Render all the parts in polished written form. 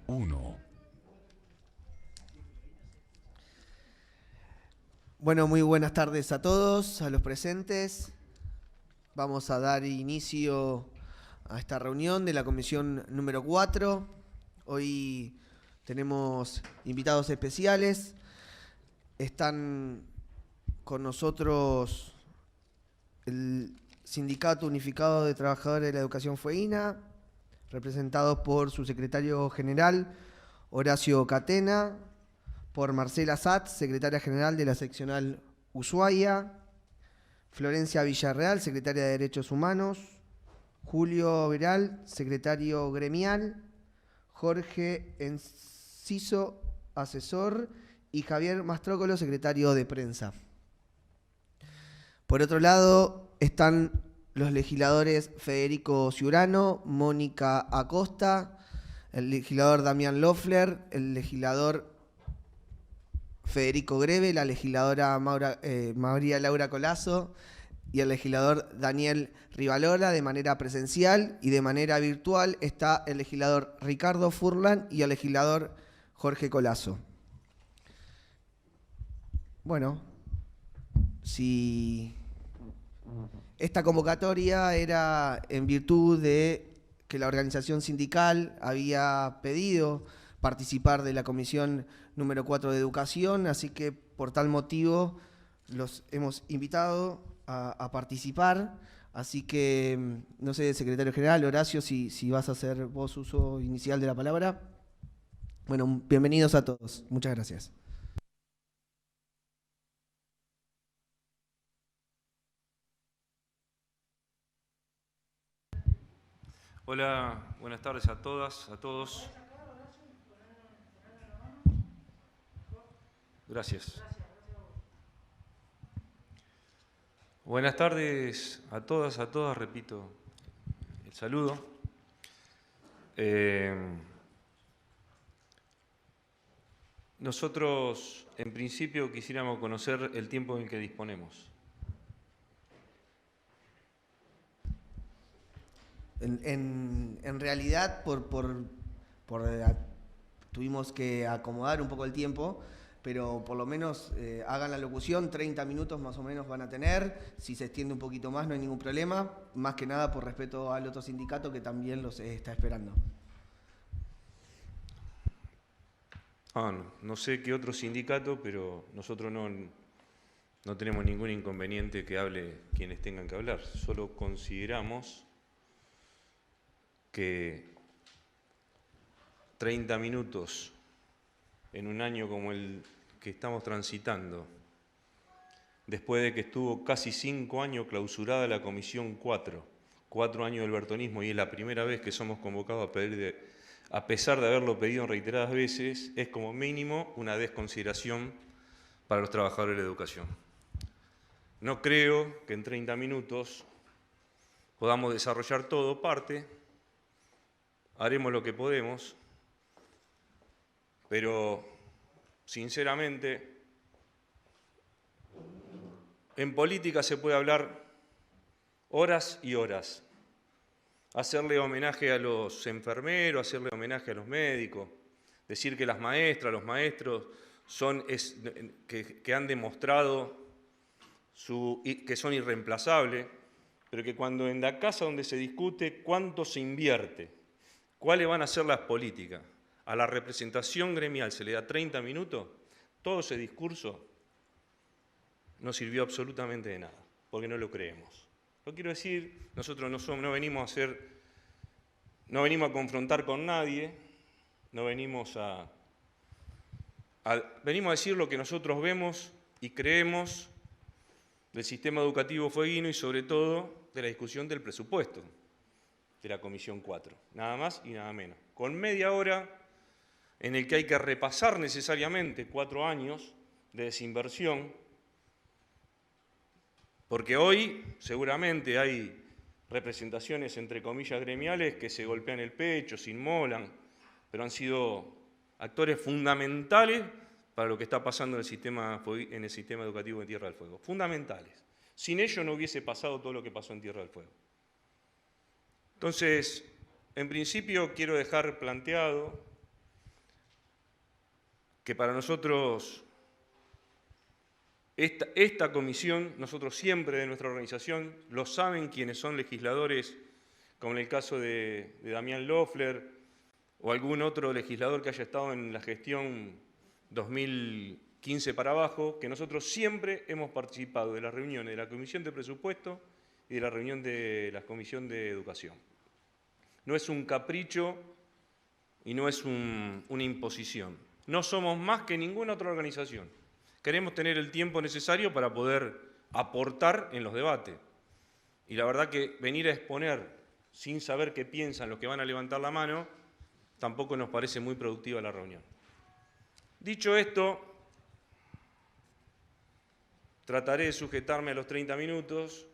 1. Bueno, muy buenas tardes a todos, a los presentes. Vamos a dar inicio a esta reunión de la comisión número 4. Hoy tenemos invitados especiales. Están con nosotros el Sindicato Unificado de Trabajadores de la Educación Fueguina, representados por su secretario general, Horacio Catena, por Marcela Satz, secretaria general de la seccional Ushuaia, Florencia Villarreal, secretaria de Derechos Humanos, Julio Veral, secretario gremial, Jorge Enciso, asesor, y Javier Mastrócolo, secretario de prensa. Por otro lado, están los legisladores Federico Ciurano, Mónica Acosta, el legislador Damián Loeffler, el legislador Federico Greve, la legisladora María Laura Colazo y el legislador Daniel Rivalora. De manera presencial y de manera virtual está el legislador Ricardo Furlan y el legislador Jorge Colazo. Bueno, si esta convocatoria era en virtud de que la organización sindical había pedido participar de la comisión número 4 de educación, así que por tal motivo los hemos invitado a participar. Así que, no sé, secretario general, Horacio, si vas a hacer vos uso inicial de la palabra. Bueno, bienvenidos a todos. Muchas gracias. Hola, buenas tardes a todas, a todos. Gracias. Buenas tardes a todas, repito el saludo. Nosotros, en principio, quisiéramos conocer el tiempo en el que disponemos. En realidad, tuvimos que acomodar un poco el tiempo, pero por lo menos hagan la locución, 30 minutos más o menos van a tener. Si se extiende un poquito más no hay ningún problema, más que nada por respeto al otro sindicato que también los está esperando. No sé qué otro sindicato, pero nosotros no tenemos ningún inconveniente que hable quienes tengan que hablar. Solo consideramos que 30 minutos en un año como el que estamos transitando, después de que estuvo casi 5 años clausurada la Comisión 4 años del bertonismo, y es la primera vez que somos convocados a pesar de haberlo pedido en reiteradas veces, es como mínimo una desconsideración para los trabajadores de la educación. No creo que en 30 minutos podamos desarrollar todo, parte, haremos lo que podemos, pero sinceramente en política se puede hablar horas y horas, hacerle homenaje a los enfermeros, hacerle homenaje a los médicos, decir que las maestras, los maestros que han demostrado que son irreemplazables, pero que cuando en la casa donde se discute cuánto se invierte, cuáles van a ser las políticas, a la representación gremial se le da 30 minutos, todo ese discurso no sirvió absolutamente de nada, porque no lo creemos. Lo quiero decir, nosotros no venimos a confrontar con nadie, venimos a decir lo que nosotros vemos y creemos del sistema educativo fueguino y sobre todo de la discusión del presupuesto de la Comisión 4, nada más y nada menos. Con media hora en el que hay que repasar necesariamente 4 años de desinversión, porque hoy seguramente hay representaciones entre comillas gremiales que se golpean el pecho, se inmolan, pero han sido actores fundamentales para lo que está pasando en el sistema educativo de Tierra del Fuego. Fundamentales. Sin ellos no hubiese pasado todo lo que pasó en Tierra del Fuego. Entonces, en principio quiero dejar planteado que para nosotros esta comisión, nosotros siempre de nuestra organización, lo saben quienes son legisladores, como en el caso de Damián Loeffler o algún otro legislador que haya estado en la gestión 2015 para abajo, que nosotros siempre hemos participado de las reuniones de la Comisión de Presupuesto y de la reunión de la Comisión de Educación. No es un capricho y no es una imposición. No somos más que ninguna otra organización. Queremos tener el tiempo necesario para poder aportar en los debates. Y la verdad que venir a exponer sin saber qué piensan los que van a levantar la mano, tampoco nos parece muy productiva la reunión. Dicho esto, trataré de sujetarme a los 30 minutos.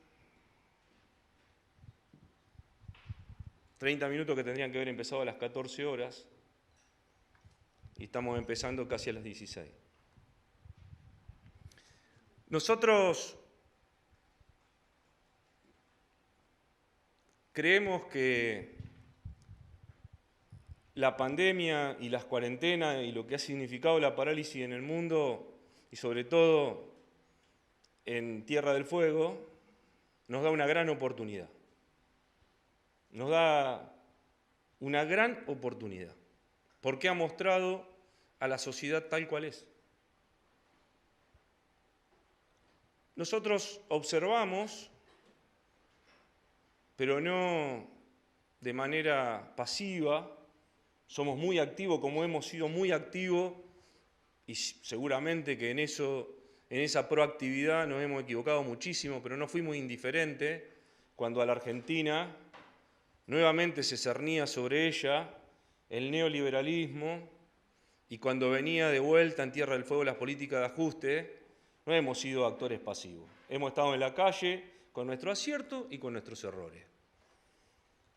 30 minutos que tendrían que haber empezado a las 14 horas y estamos empezando casi a las 16. Nosotros creemos que la pandemia y las cuarentenas y lo que ha significado la parálisis en el mundo y sobre todo en Tierra del Fuego nos da una gran oportunidad. Nos da una gran oportunidad porque ha mostrado a la sociedad tal cual es. Nosotros observamos, pero no de manera pasiva, somos muy activos como hemos sido muy activos y seguramente que en esa proactividad nos hemos equivocado muchísimo, pero no fuimos indiferentes cuando a la Argentina nuevamente se cernía sobre ella el neoliberalismo y cuando venía de vuelta en Tierra del Fuego las políticas de ajuste. No hemos sido actores pasivos, hemos estado en la calle con nuestro acierto y con nuestros errores.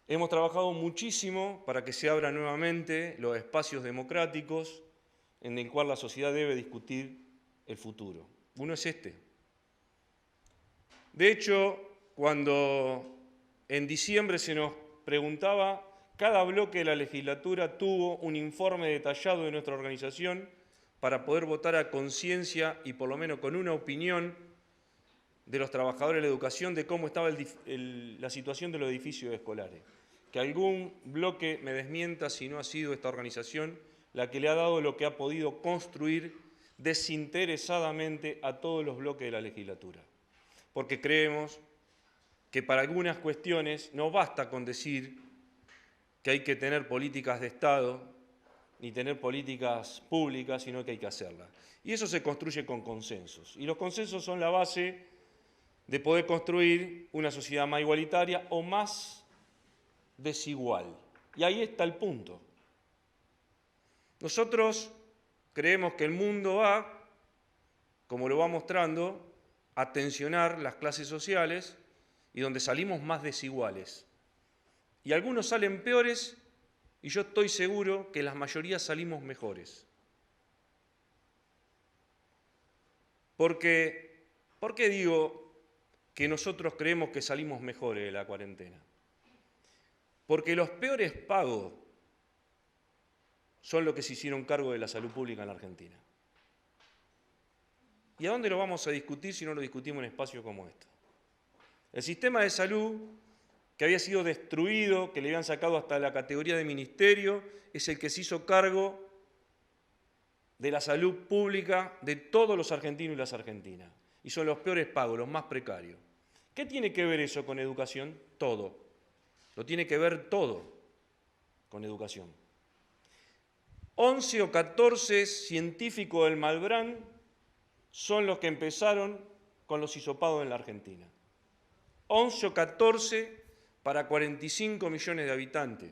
Hemos trabajado muchísimo para que se abran nuevamente los espacios democráticos en el cual la sociedad debe discutir el futuro. Uno es este. De hecho, cuando en diciembre se nos preguntaba, cada bloque de la legislatura tuvo un informe detallado de nuestra organización para poder votar a conciencia y por lo menos con una opinión de los trabajadores de la educación de cómo estaba la situación de los edificios escolares. Que algún bloque me desmienta si no ha sido esta organización la que le ha dado lo que ha podido construir desinteresadamente a todos los bloques de la legislatura. Porque creemos que para algunas cuestiones no basta con decir que hay que tener políticas de Estado ni tener políticas públicas, sino que hay que hacerlas. Y eso se construye con consensos. Y los consensos son la base de poder construir una sociedad más igualitaria o más desigual. Y ahí está el punto. Nosotros creemos que el mundo va, como lo va mostrando, a tensionar las clases sociales y donde salimos más desiguales. Y algunos salen peores y yo estoy seguro que la mayoría salimos mejores. ¿Por qué digo que nosotros creemos que salimos mejores de la cuarentena? Porque los peores pagos son los que se hicieron cargo de la salud pública en la Argentina. ¿Y a dónde lo vamos a discutir si no lo discutimos en espacios como estos? El sistema de salud, que había sido destruido, que le habían sacado hasta la categoría de ministerio, es el que se hizo cargo de la salud pública de todos los argentinos y las argentinas. Y son los peores pagos, los más precarios. ¿Qué tiene que ver eso con educación? Todo. Lo tiene que ver todo con educación. 11 o 14 científicos del Malbrán son los que empezaron con los hisopados en la Argentina. 11 o 14 para 45 millones de habitantes.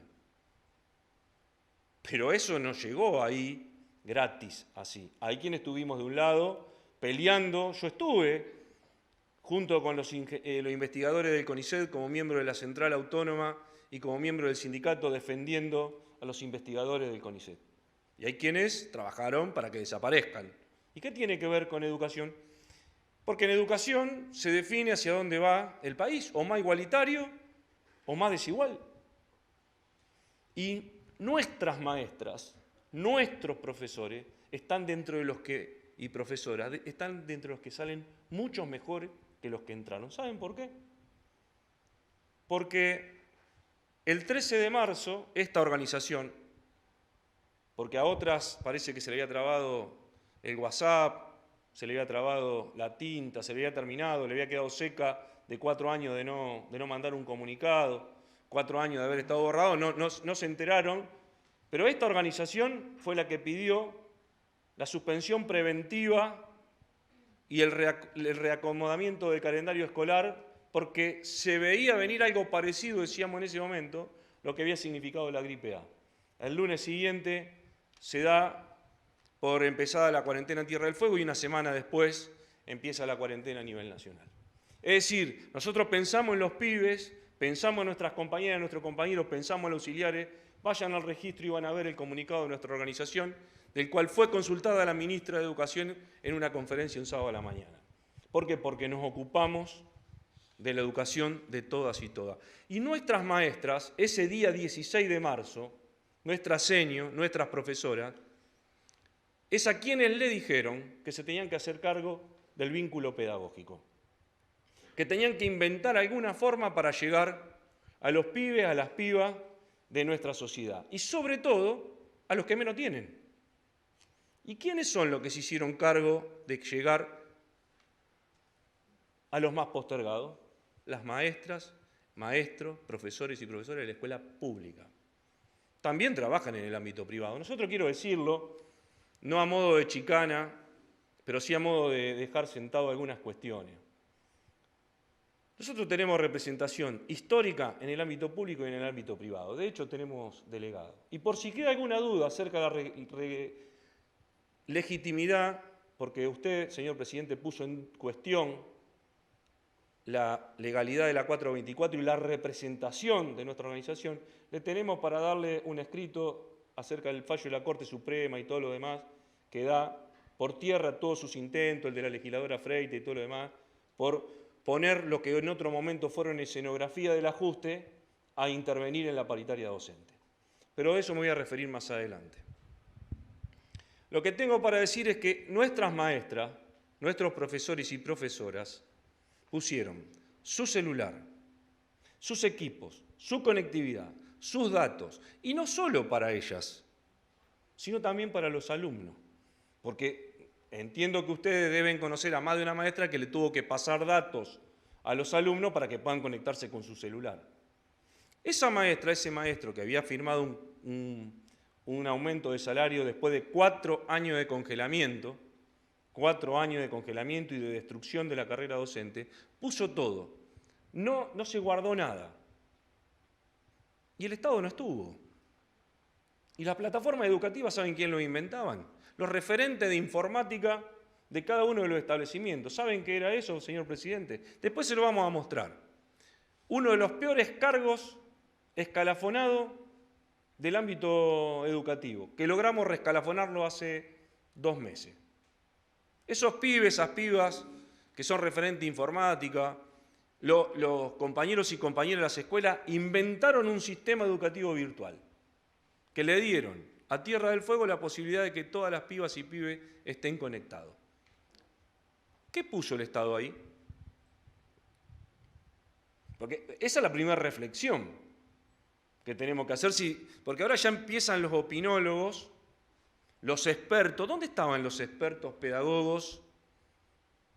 Pero eso no llegó ahí gratis, así. Hay quienes estuvimos de un lado peleando. Yo estuve junto con los investigadores del CONICET como miembro de la Central Autónoma y como miembro del sindicato defendiendo a los investigadores del CONICET. Y hay quienes trabajaron para que desaparezcan. ¿Y qué tiene que ver con educación? Porque en educación se define hacia dónde va el país, o más igualitario o más desigual. Y nuestras maestras, nuestros profesores, están dentro de los que, y profesoras, están dentro de los que salen muchos mejores que los que entraron. ¿Saben por qué? Porque el 13 de marzo, esta organización, porque a otras parece que se le había trabado el WhatsApp, se le había trabado la tinta, se le había terminado, le había quedado seca de 4 años de no mandar un comunicado, 4 años de haber estado borrado, no se enteraron, pero esta organización fue la que pidió la suspensión preventiva y el reacomodamiento del calendario escolar, porque se veía venir algo parecido, decíamos en ese momento, lo que había significado la gripe A. El lunes siguiente se da por empezada la cuarentena en Tierra del Fuego y una semana después empieza la cuarentena a nivel nacional. Es decir, nosotros pensamos en los pibes, pensamos en nuestras compañeras, en nuestros compañeros, pensamos en los auxiliares, vayan al registro y van a ver el comunicado de nuestra organización, del cual fue consultada la ministra de Educación en una conferencia un sábado a la mañana. ¿Por qué? Porque nos ocupamos de la educación de todas y todas. Y nuestras maestras, ese día 16 de marzo, nuestras seños, nuestras profesoras, es a quienes le dijeron que se tenían que hacer cargo del vínculo pedagógico, que tenían que inventar alguna forma para llegar a los pibes, a las pibas de nuestra sociedad, y sobre todo a los que menos tienen. ¿Y quiénes son los que se hicieron cargo de llegar a los más postergados? Las maestras, maestros, profesores y profesoras de la escuela pública. También trabajan en el ámbito privado. Nosotros, quiero decirlo, no a modo de chicana, pero sí a modo de dejar sentado algunas cuestiones. Nosotros tenemos representación histórica en el ámbito público y en el ámbito privado. De hecho, tenemos delegados. Y por si queda alguna duda acerca de la legitimidad, porque usted, señor presidente, puso en cuestión la legalidad de la 424 y la representación de nuestra organización, le tenemos para darle un escrito acerca del fallo de la Corte Suprema y todo lo demás, que da por tierra todos sus intentos, el de la legisladora Freite y todo lo demás, por poner lo que en otro momento fueron escenografía del ajuste a intervenir en la paritaria docente. Pero a eso me voy a referir más adelante. Lo que tengo para decir es que nuestras maestras, nuestros profesores y profesoras, pusieron su celular, sus equipos, su conectividad, sus datos, y no solo para ellas, sino también para los alumnos, porque entiendo que ustedes deben conocer a más de una maestra que le tuvo que pasar datos a los alumnos para que puedan conectarse con su celular. Esa maestra, ese maestro que había firmado un aumento de salario después de 4 años de congelamiento, 4 años de congelamiento y de destrucción de la carrera docente, puso todo. No se guardó nada. Y el Estado no estuvo. Y las plataformas educativas, ¿saben quién lo inventaban? Los referentes de informática de cada uno de los establecimientos. ¿Saben qué era eso, señor presidente? Después se lo vamos a mostrar. Uno de los peores cargos escalafonados del ámbito educativo, que logramos rescalafonarlo hace 2 meses. Esos pibes, esas pibas que son referentes de informática, los compañeros y compañeras de las escuelas inventaron un sistema educativo virtual que le dieron a Tierra del Fuego la posibilidad de que todas las pibas y pibes estén conectados. ¿Qué puso el Estado ahí? Porque esa es la primera reflexión que tenemos que hacer, porque ahora ya empiezan los opinólogos, los expertos. ¿Dónde estaban los expertos pedagogos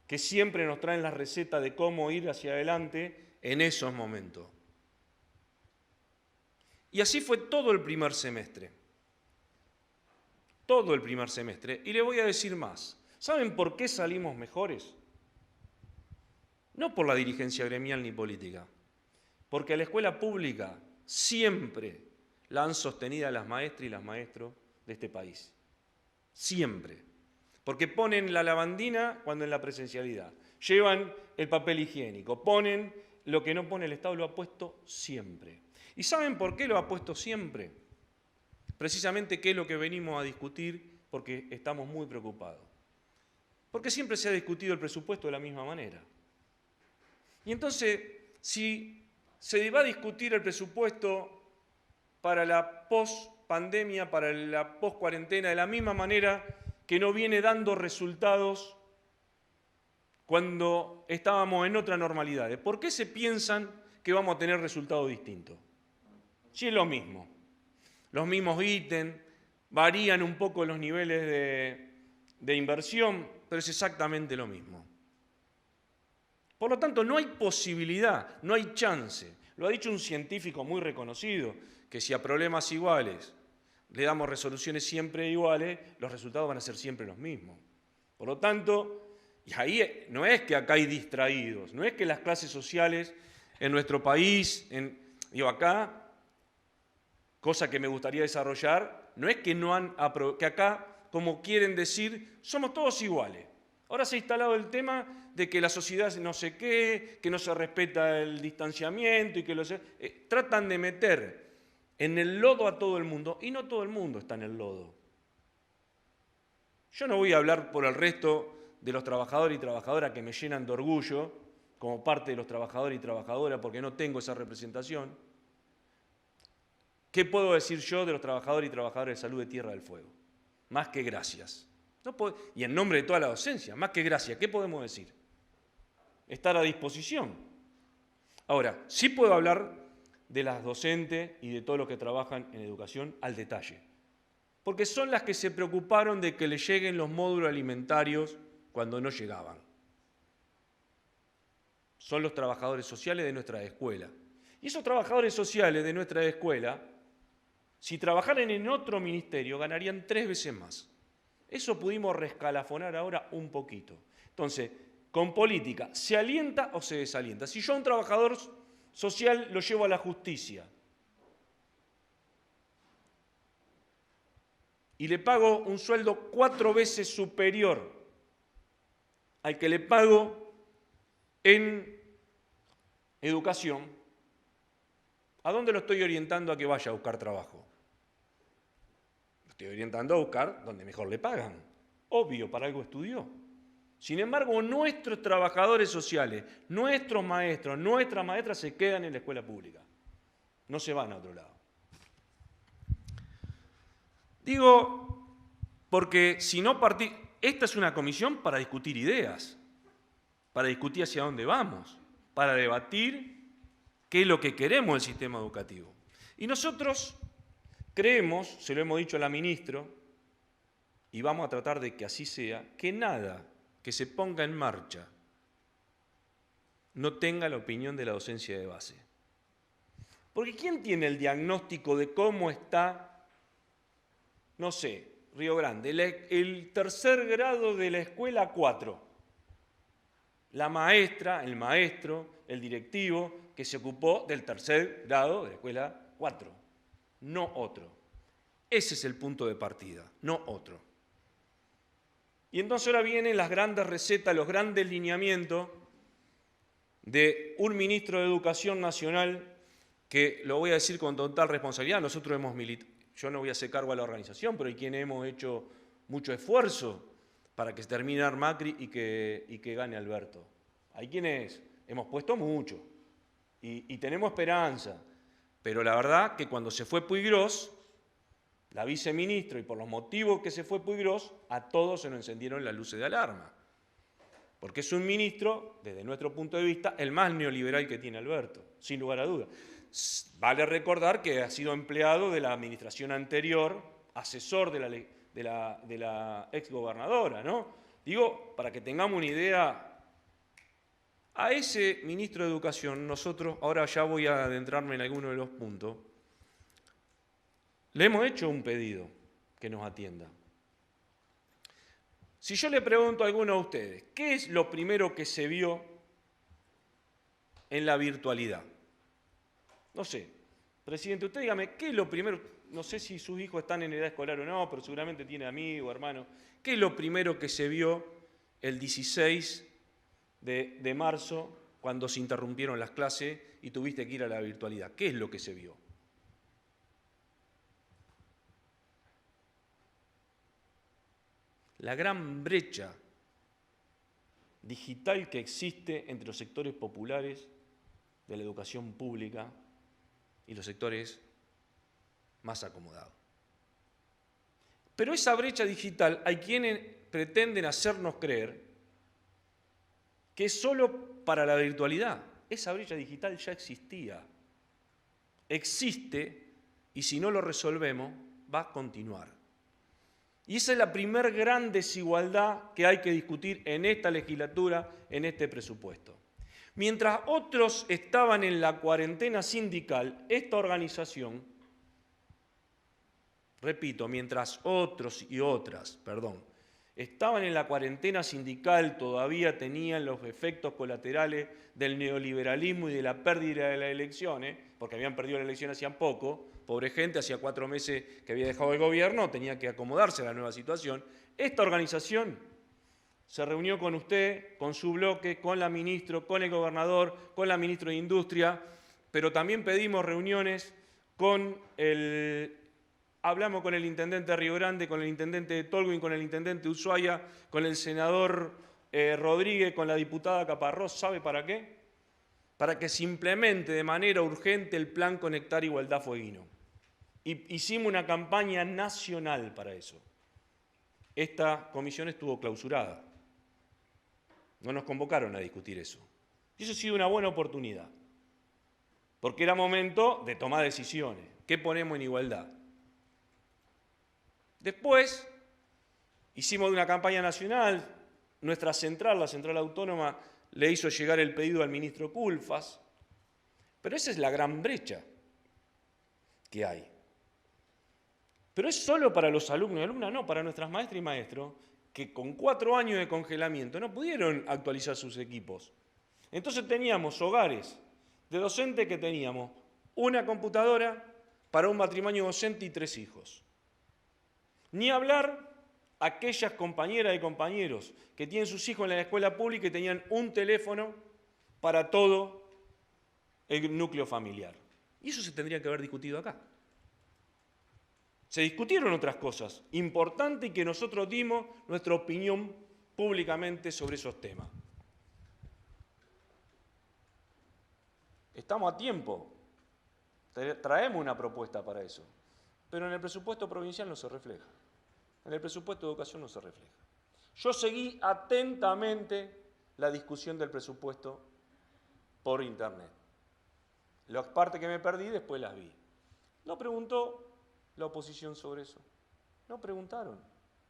que siempre nos traen la receta de cómo ir hacia adelante en esos momentos? Y así fue todo el primer semestre. Todo el primer semestre. Y le voy a decir más. ¿Saben por qué salimos mejores? No por la dirigencia gremial ni política. Porque a la escuela pública siempre la han sostenido las maestras y los maestros de este país. Siempre. Porque ponen la lavandina cuando en la presencialidad. Llevan el papel higiénico. Ponen lo que no pone el Estado, lo ha puesto siempre. ¿Y saben por qué lo ha puesto siempre? Precisamente qué es lo que venimos a discutir, porque estamos muy preocupados. Porque siempre se ha discutido el presupuesto de la misma manera. Y entonces, si se va a discutir el presupuesto para la post-pandemia, para la post-cuarentena, de la misma manera que no viene dando resultados cuando estábamos en otra normalidad? ¿Por qué se piensan que vamos a tener resultados distintos? Si es lo mismo, los mismos ítems, varían un poco los niveles de inversión, pero es exactamente lo mismo. Por lo tanto, no hay posibilidad, no hay chance. Lo ha dicho un científico muy reconocido, que si a problemas iguales le damos resoluciones siempre iguales, los resultados van a ser siempre los mismos. Por lo tanto, y ahí no es que acá hay distraídos, no es que las clases sociales en nuestro país, acá, cosa que me gustaría desarrollar, no es que, que acá, como quieren decir, somos todos iguales. Ahora se ha instalado el tema de que la sociedad no sé qué, que no se respeta el distanciamiento y que tratan de meter en el lodo a todo el mundo, y no todo el mundo está en el lodo. Yo no voy a hablar por el resto de los trabajadores y trabajadoras que me llenan de orgullo, como parte de los trabajadores y trabajadoras, porque no tengo esa representación. ¿Qué puedo decir yo de los trabajadores y trabajadoras de salud de Tierra del Fuego? Más que gracias. Y en nombre de toda la docencia, más que gracias, ¿qué podemos decir? Estar a disposición. Ahora, sí puedo hablar de las docentes y de todos los que trabajan en educación al detalle, porque son las que se preocuparon de que les lleguen los módulos alimentarios cuando no llegaban. Son los trabajadores sociales de nuestra escuela. Y esos trabajadores sociales de nuestra escuela, si trabajaran en otro ministerio, ganarían 3 veces más. Eso pudimos rescalafonar ahora un poquito. Entonces, con política, ¿se alienta o se desalienta? Si yo a un trabajador social lo llevo a la justicia y le pago un sueldo 4 veces superior al que le pago en educación, ¿a dónde lo estoy orientando a que vaya a buscar trabajo? Lo estoy orientando a buscar donde mejor le pagan. Obvio, para algo estudió. Sin embargo, nuestros trabajadores sociales, nuestros maestros, nuestras maestras se quedan en la escuela pública. No se van a otro lado. Digo, porque si no esta es una comisión para discutir ideas, para discutir hacia dónde vamos, para debatir qué es lo que queremos del sistema educativo. Y nosotros creemos, se lo hemos dicho a la ministra, y vamos a tratar de que así sea, que nada que se ponga en marcha no tenga la opinión de la docencia de base. Porque ¿quién tiene el diagnóstico de cómo está, no sé, Río Grande, el tercer grado de la escuela 4? La maestra, el maestro, el directivo que se ocupó del tercer grado de la escuela 4, no otro. Ese es el punto de partida, no otro. Y entonces ahora vienen las grandes recetas, los grandes lineamientos de un ministro de Educación Nacional que, lo voy a decir con total responsabilidad, nosotros hemos militado, yo no voy a hacer cargo a la organización, pero hay quienes hemos hecho mucho esfuerzo para que se termine Macri y que gane Alberto. Hay quienes hemos puesto mucho y tenemos esperanza, pero la verdad que cuando se fue Puigros, la viceministra, y por los motivos que se fue Puigros, a todos se nos encendieron las luces de alarma. Porque es un ministro, desde nuestro punto de vista, el más neoliberal que tiene Alberto, sin lugar a dudas. Vale recordar que ha sido empleado de la administración anterior, asesor de la exgobernadora, ¿no? Digo, para que tengamos una idea, a ese ministro de Educación, nosotros, ahora ya voy a adentrarme en alguno de los puntos, le hemos hecho un pedido que nos atienda. Si yo le pregunto a alguno de ustedes, ¿qué es lo primero que se vio en la virtualidad? No sé, presidente, usted dígame, ¿qué es lo primero? No sé si sus hijos están en edad escolar o no, pero seguramente tiene amigos, hermanos. ¿Qué es lo primero que se vio el 16 de marzo cuando se interrumpieron las clases y tuviste que ir a la virtualidad? ¿Qué es lo que se vio? La gran brecha digital que existe entre los sectores populares de la educación pública y los sectores más acomodados. Pero esa brecha digital hay quienes pretenden hacernos creer que es solo para la virtualidad. Esa brecha digital ya existía. Existe y si no lo resolvemos va a continuar. Y esa es la primer gran desigualdad que hay que discutir en esta legislatura, en este presupuesto. Mientras otros estaban en la cuarentena sindical, esta organización, repito, mientras otros y otras, estaban en la cuarentena sindical, todavía tenían los efectos colaterales del neoliberalismo y de la pérdida de las elecciones, porque habían perdido la elección hacía poco, pobre gente, hacía 4 meses que había dejado el gobierno, tenía que acomodarse a la nueva situación. Esta organización se reunió con usted, con su bloque, con la ministra, con el gobernador, con la ministra de Industria, pero también pedimos reuniones con hablamos con el intendente de Río Grande, con el intendente de Tolwyn, con el intendente de Ushuaia, con el senador Rodríguez, con la diputada Caparrós. ¿Sabe para qué? Para que se implemente de manera urgente el Plan Conectar Igualdad Fueguino. Y hicimos una campaña nacional para eso. Esta comisión estuvo clausurada. No nos convocaron a discutir eso. Y eso ha sido una buena oportunidad. Porque era momento de tomar decisiones. ¿Qué ponemos en igualdad? Después hicimos una campaña nacional, nuestra central, la Central Autónoma, le hizo llegar el pedido al ministro Culfas, pero esa es la gran brecha que hay. Pero es solo para los alumnos y alumnas, no, para nuestras maestras y maestros, que con 4 años de congelamiento no pudieron actualizar sus equipos. Entonces teníamos hogares de docentes que teníamos una computadora para un matrimonio docente y 3 hijos. Ni hablar aquellas compañeras y compañeros que tienen sus hijos en la escuela pública y tenían un teléfono para todo el núcleo familiar. Y eso se tendría que haber discutido acá. Se discutieron otras cosas importantes y que nosotros dimos nuestra opinión públicamente sobre esos temas. Estamos a tiempo. Traemos una propuesta para eso. Pero en el presupuesto provincial no se refleja. En el presupuesto de educación no se refleja. Yo seguí atentamente la discusión del presupuesto por internet. Las partes que me perdí después las vi. No preguntó la oposición sobre eso. No preguntaron.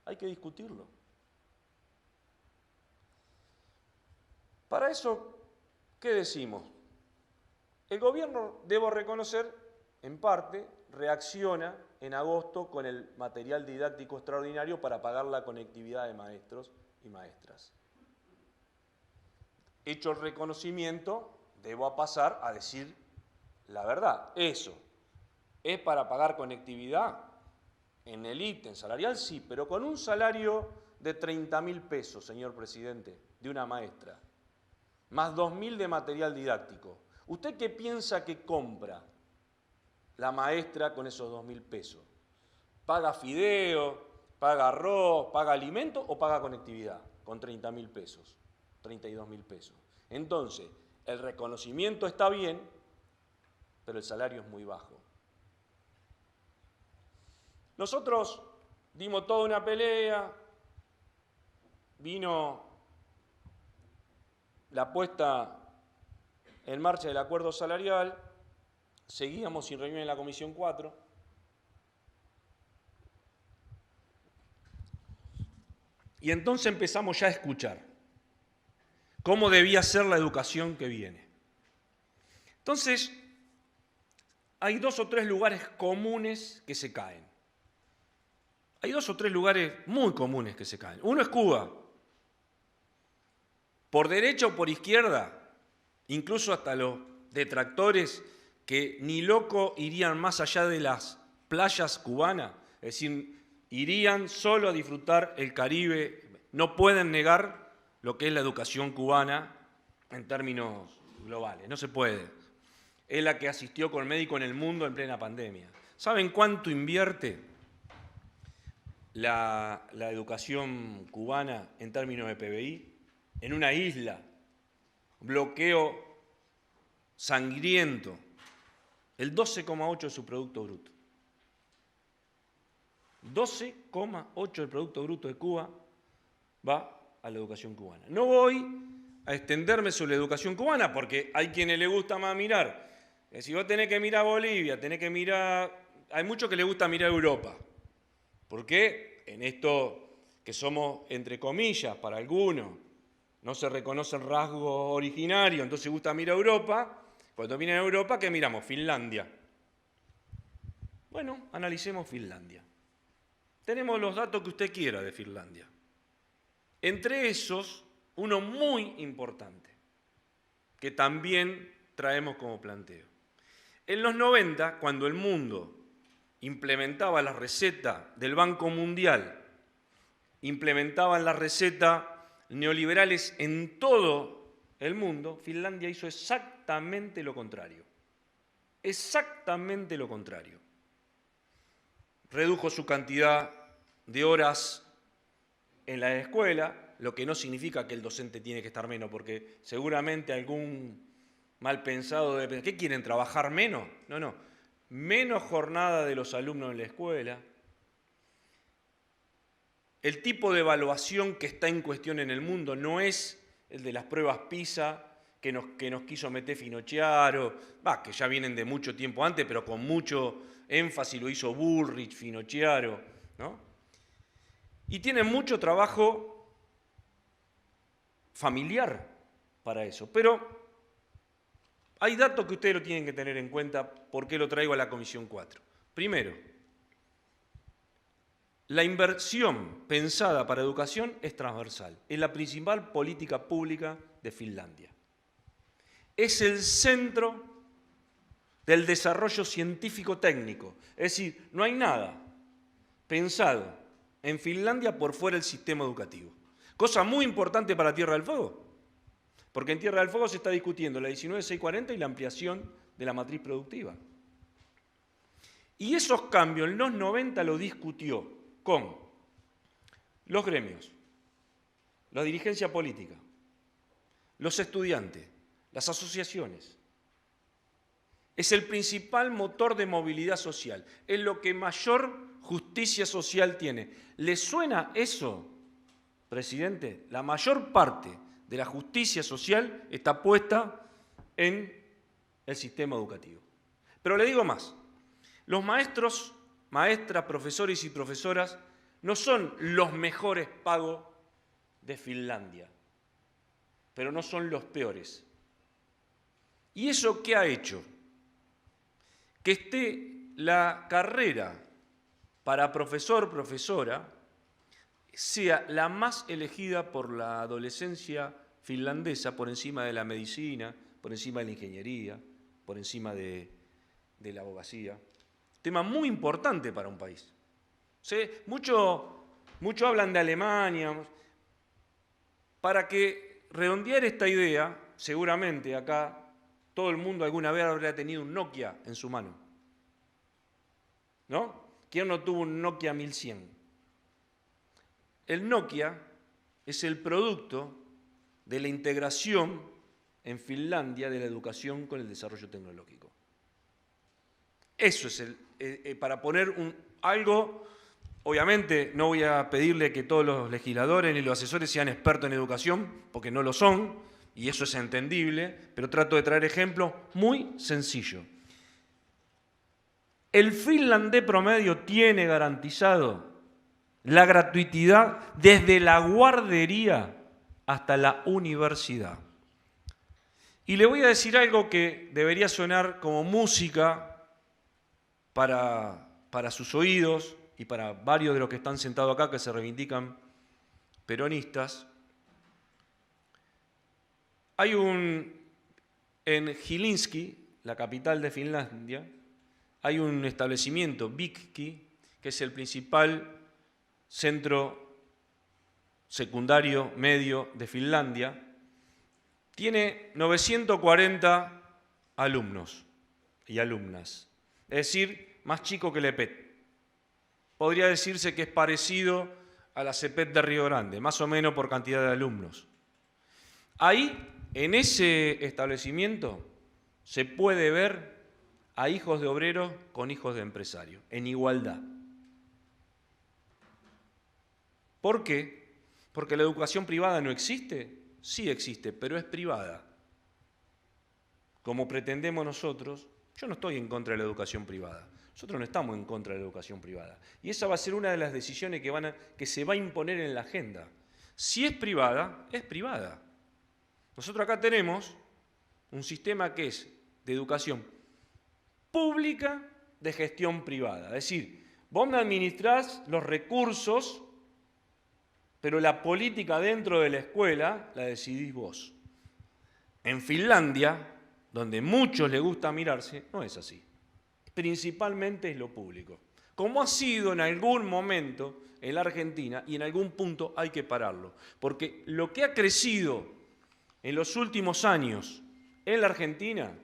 Hay que discutirlo. Para eso, ¿qué decimos? El gobierno, debo reconocer, en parte, reacciona en agosto con el material didáctico extraordinario para pagar la conectividad de maestros y maestras. Hecho el reconocimiento, debo pasar a decir la verdad. Eso es para pagar conectividad en el ítem salarial, sí, pero con un salario de 30.000 pesos, señor presidente, de una maestra, más 2.000 de material didáctico. ¿Usted qué piensa que compra la maestra con esos 2.000 pesos? ¿Paga fideo, paga arroz, paga alimento o paga conectividad con 30.000 pesos, 32.000 pesos? Entonces, el reconocimiento está bien, pero el salario es muy bajo. Nosotros dimos toda una pelea, vino la puesta en marcha del acuerdo salarial, seguíamos sin reunión en la Comisión 4. Y entonces empezamos ya a escuchar cómo debía ser la educación que viene. Entonces, hay 2 o 3 lugares comunes que se caen. Hay 2 o 3 lugares muy comunes que se caen. Uno es Cuba. Por derecha o por izquierda, incluso hasta los detractores que ni loco irían más allá de las playas cubanas, es decir, irían solo a disfrutar el Caribe, no pueden negar lo que es la educación cubana en términos globales, no se puede. Es la que asistió con médico en el mundo en plena pandemia. ¿Saben cuánto invierte la educación cubana en términos de PBI? En una isla, bloqueo sangriento, el 12,8% de su Producto Bruto. 12,8% del Producto Bruto de Cuba va a la educación cubana. No voy a extenderme sobre la educación cubana porque hay quienes le gusta más mirar. Si vos tenés que mirar Bolivia, tenés que mirar... Hay muchos que les gusta mirar Europa. ¿Por qué? En esto que somos, entre comillas, para algunos, no se reconocen rasgos originarios, entonces gusta mirar Europa. Cuando miran a Europa, ¿qué miramos? Finlandia. Bueno, analicemos Finlandia. Tenemos los datos que usted quiera de Finlandia. Entre esos, uno muy importante, que también traemos como planteo. En los 90, cuando el mundo implementaba la receta del Banco Mundial, implementaban la receta neoliberales en todo el mundo, Finlandia hizo exactamente lo contrario. Exactamente lo contrario. Redujo su cantidad de horas en la escuela, lo que no significa que el docente tiene que estar menos, porque seguramente algún mal pensado debe pensar, ¿qué quieren, trabajar menos? No. Menos jornada de los alumnos en la escuela. El tipo de evaluación que está en cuestión en el mundo no es el de las pruebas PISA que nos quiso meter Finocchiaro, que ya vienen de mucho tiempo antes, pero con mucho énfasis lo hizo Bullrich, Finocchiaro, ¿no? Y tienen mucho trabajo familiar para eso. Pero hay datos que ustedes lo tienen que tener en cuenta. ¿Por qué lo traigo a la Comisión 4? Primero, la inversión pensada para educación es transversal. Es la principal política pública de Finlandia. Es el centro del desarrollo científico-técnico. Es decir, no hay nada pensado en Finlandia por fuera del sistema educativo. Cosa muy importante para Tierra del Fuego, porque en Tierra del Fuego se está discutiendo la 19640 y la ampliación de la matriz productiva. Y esos cambios en los 90 lo discutió con los gremios, la dirigencia política, los estudiantes, las asociaciones. Es el principal motor de movilidad social, es lo que mayor justicia social tiene. ¿Le suena eso, presidente? La mayor parte de la justicia social está puesta en el sistema educativo. Pero le digo más, los maestros, maestras, profesores y profesoras no son los mejores pagos de Finlandia, pero no son los peores. ¿Y eso qué ha hecho? Que esté la carrera para profesor, profesora, sea la más elegida por la adolescencia finlandesa por encima de la medicina, por encima de la ingeniería, por encima de la abogacía. Tema muy importante para un país. ¿Sí? Mucho hablan de Alemania. Para que redondear esta idea, seguramente acá todo el mundo alguna vez habrá tenido un Nokia en su mano. ¿No? ¿Quién no tuvo un Nokia 1100? El Nokia es el producto de la integración en Finlandia de la educación con el desarrollo tecnológico. Eso es para poner algo. Obviamente no voy a pedirle que todos los legisladores ni los asesores sean expertos en educación, porque no lo son, y eso es entendible, pero trato de traer ejemplos muy sencillos. El finlandés promedio tiene garantizado la gratuidad desde la guardería hasta la universidad. Y le voy a decir algo que debería sonar como música para sus oídos y para varios de los que están sentados acá que se reivindican peronistas. Hay en Helsinki, la capital de Finlandia, hay un establecimiento, Vikki, que es el principal centro secundario medio de Finlandia. Tiene 940 alumnos y alumnas, es decir, más chico que el EPET. Podría decirse que es parecido a la CEPET de Río Grande, más o menos por cantidad de alumnos. Ahí, en ese establecimiento, se puede ver a hijos de obreros con hijos de empresarios, en igualdad. ¿Por qué? ¿Porque la educación privada no existe? Sí existe, pero es privada. Como pretendemos nosotros, yo no estoy en contra de la educación privada. Nosotros no estamos en contra de la educación privada. Y esa va a ser una de las decisiones que se va a imponer en la agenda. Si es privada, es privada. Nosotros acá tenemos un sistema que es de educación pública de gestión privada. Es decir, vos me administrás los recursos, pero la política dentro de la escuela la decidís vos. En Finlandia, donde muchos les gusta mirarse, no es así. Principalmente es lo público. Como ha sido en algún momento en la Argentina, y en algún punto hay que pararlo. Porque lo que ha crecido en los últimos años en la Argentina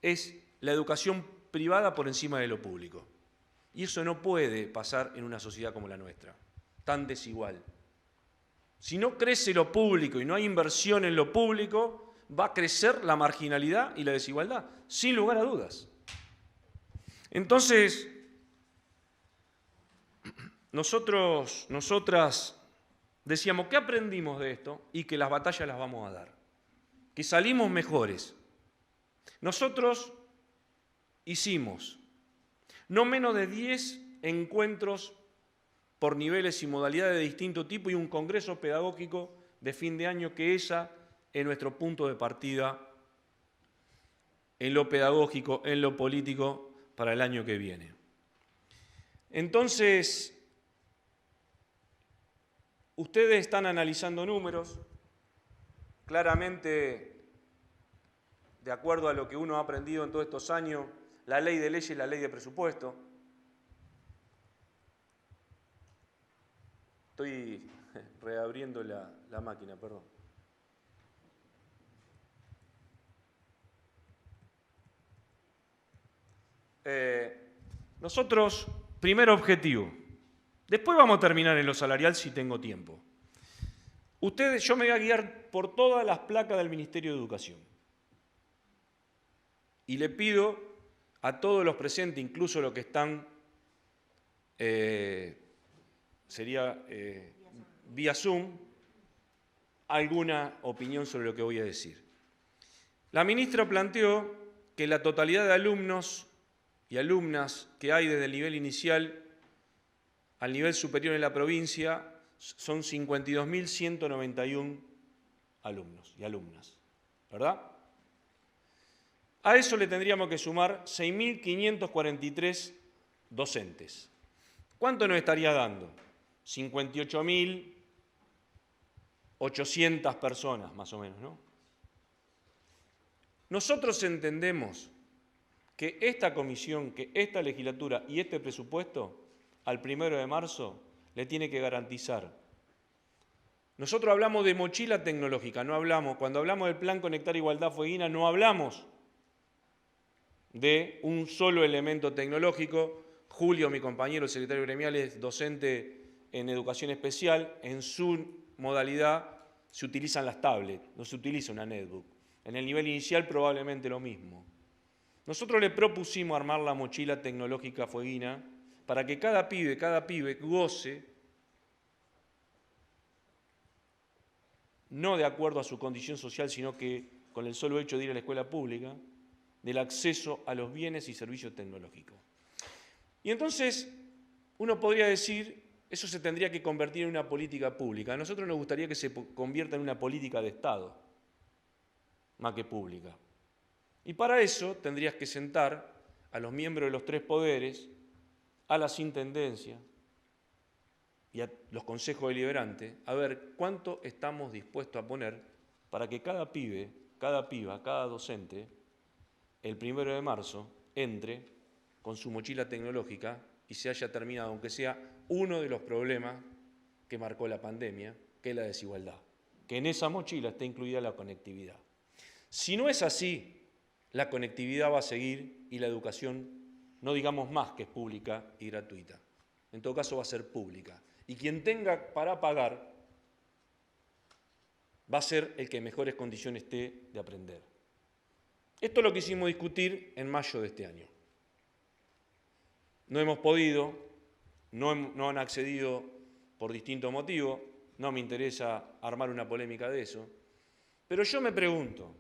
es la educación privada por encima de lo público. Y eso no puede pasar en una sociedad como la nuestra, tan desigual. Si no crece lo público y no hay inversión en lo público, va a crecer la marginalidad y la desigualdad, sin lugar a dudas. Entonces, nosotras decíamos, ¿qué aprendimos de esto? Y que las batallas las vamos a dar, que salimos mejores. Nosotros hicimos no menos de 10 encuentros por niveles y modalidades de distinto tipo y un congreso pedagógico de fin de año, que esa es nuestro punto de partida en lo pedagógico, en lo político para el año que viene. Entonces, ustedes están analizando números, claramente, de acuerdo a lo que uno ha aprendido en todos estos años, la ley de leyes y la ley de presupuesto. Estoy reabriendo la máquina, perdón. Nosotros, primer objetivo. Después vamos a terminar en lo salarial si tengo tiempo. Yo me voy a guiar por todas las placas del Ministerio de Educación. Y le pido a todos los presentes, incluso los que están, vía Zoom, alguna opinión sobre lo que voy a decir. La ministra planteó que la totalidad de alumnos y alumnas que hay desde el nivel inicial al nivel superior en la provincia son 52.191 alumnos y alumnas, ¿verdad? A eso le tendríamos que sumar 6.543 docentes. ¿Cuánto nos estaría dando? 58.800 personas, más o menos, ¿no? Nosotros entendemos que esta comisión, que esta legislatura y este presupuesto, al 1 de marzo, le tiene que garantizar. Nosotros hablamos de mochila tecnológica, no hablamos, cuando hablamos del Plan Conectar Igualdad Fueguina, no hablamos de un solo elemento tecnológico. Julio, mi compañero, el secretario gremial, es docente en educación especial. En su modalidad se utilizan las tablets, no se utiliza una netbook. En el nivel inicial probablemente lo mismo. Nosotros le propusimos armar la mochila tecnológica fueguina para que cada pibe goce, no de acuerdo a su condición social, sino que con el solo hecho de ir a la escuela pública, del acceso a los bienes y servicios tecnológicos. Y entonces uno podría decir, eso se tendría que convertir en una política pública. A nosotros nos gustaría que se convierta en una política de Estado, más que pública. Y para eso tendrías que sentar a los miembros de los tres poderes, a las intendencias y a los consejos deliberantes, a ver cuánto estamos dispuestos a poner para que cada pibe, cada piba, cada docente, el 1 de marzo, entre con su mochila tecnológica y se haya terminado, aunque sea uno de los problemas que marcó la pandemia, que es la desigualdad, que en esa mochila está incluida la conectividad. Si no es así, la conectividad va a seguir y la educación, no digamos más que es pública y gratuita. En todo caso va a ser pública. Y quien tenga para pagar va a ser el que en mejores condiciones esté de aprender. Esto es lo que hicimos discutir en mayo de este año. No hemos podido, no han accedido por distintos motivos, no me interesa armar una polémica de eso, pero yo me pregunto,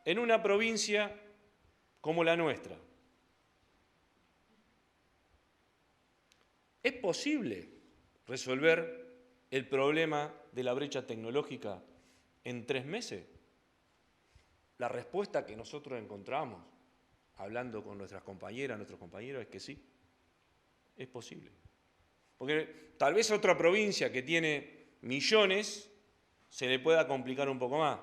en una provincia como la nuestra, ¿es posible resolver el problema de la brecha tecnológica en 3 meses? La respuesta que nosotros encontramos, hablando con nuestras compañeras, nuestros compañeros, es que sí, es posible. Porque tal vez a otra provincia que tiene millones se le pueda complicar un poco más.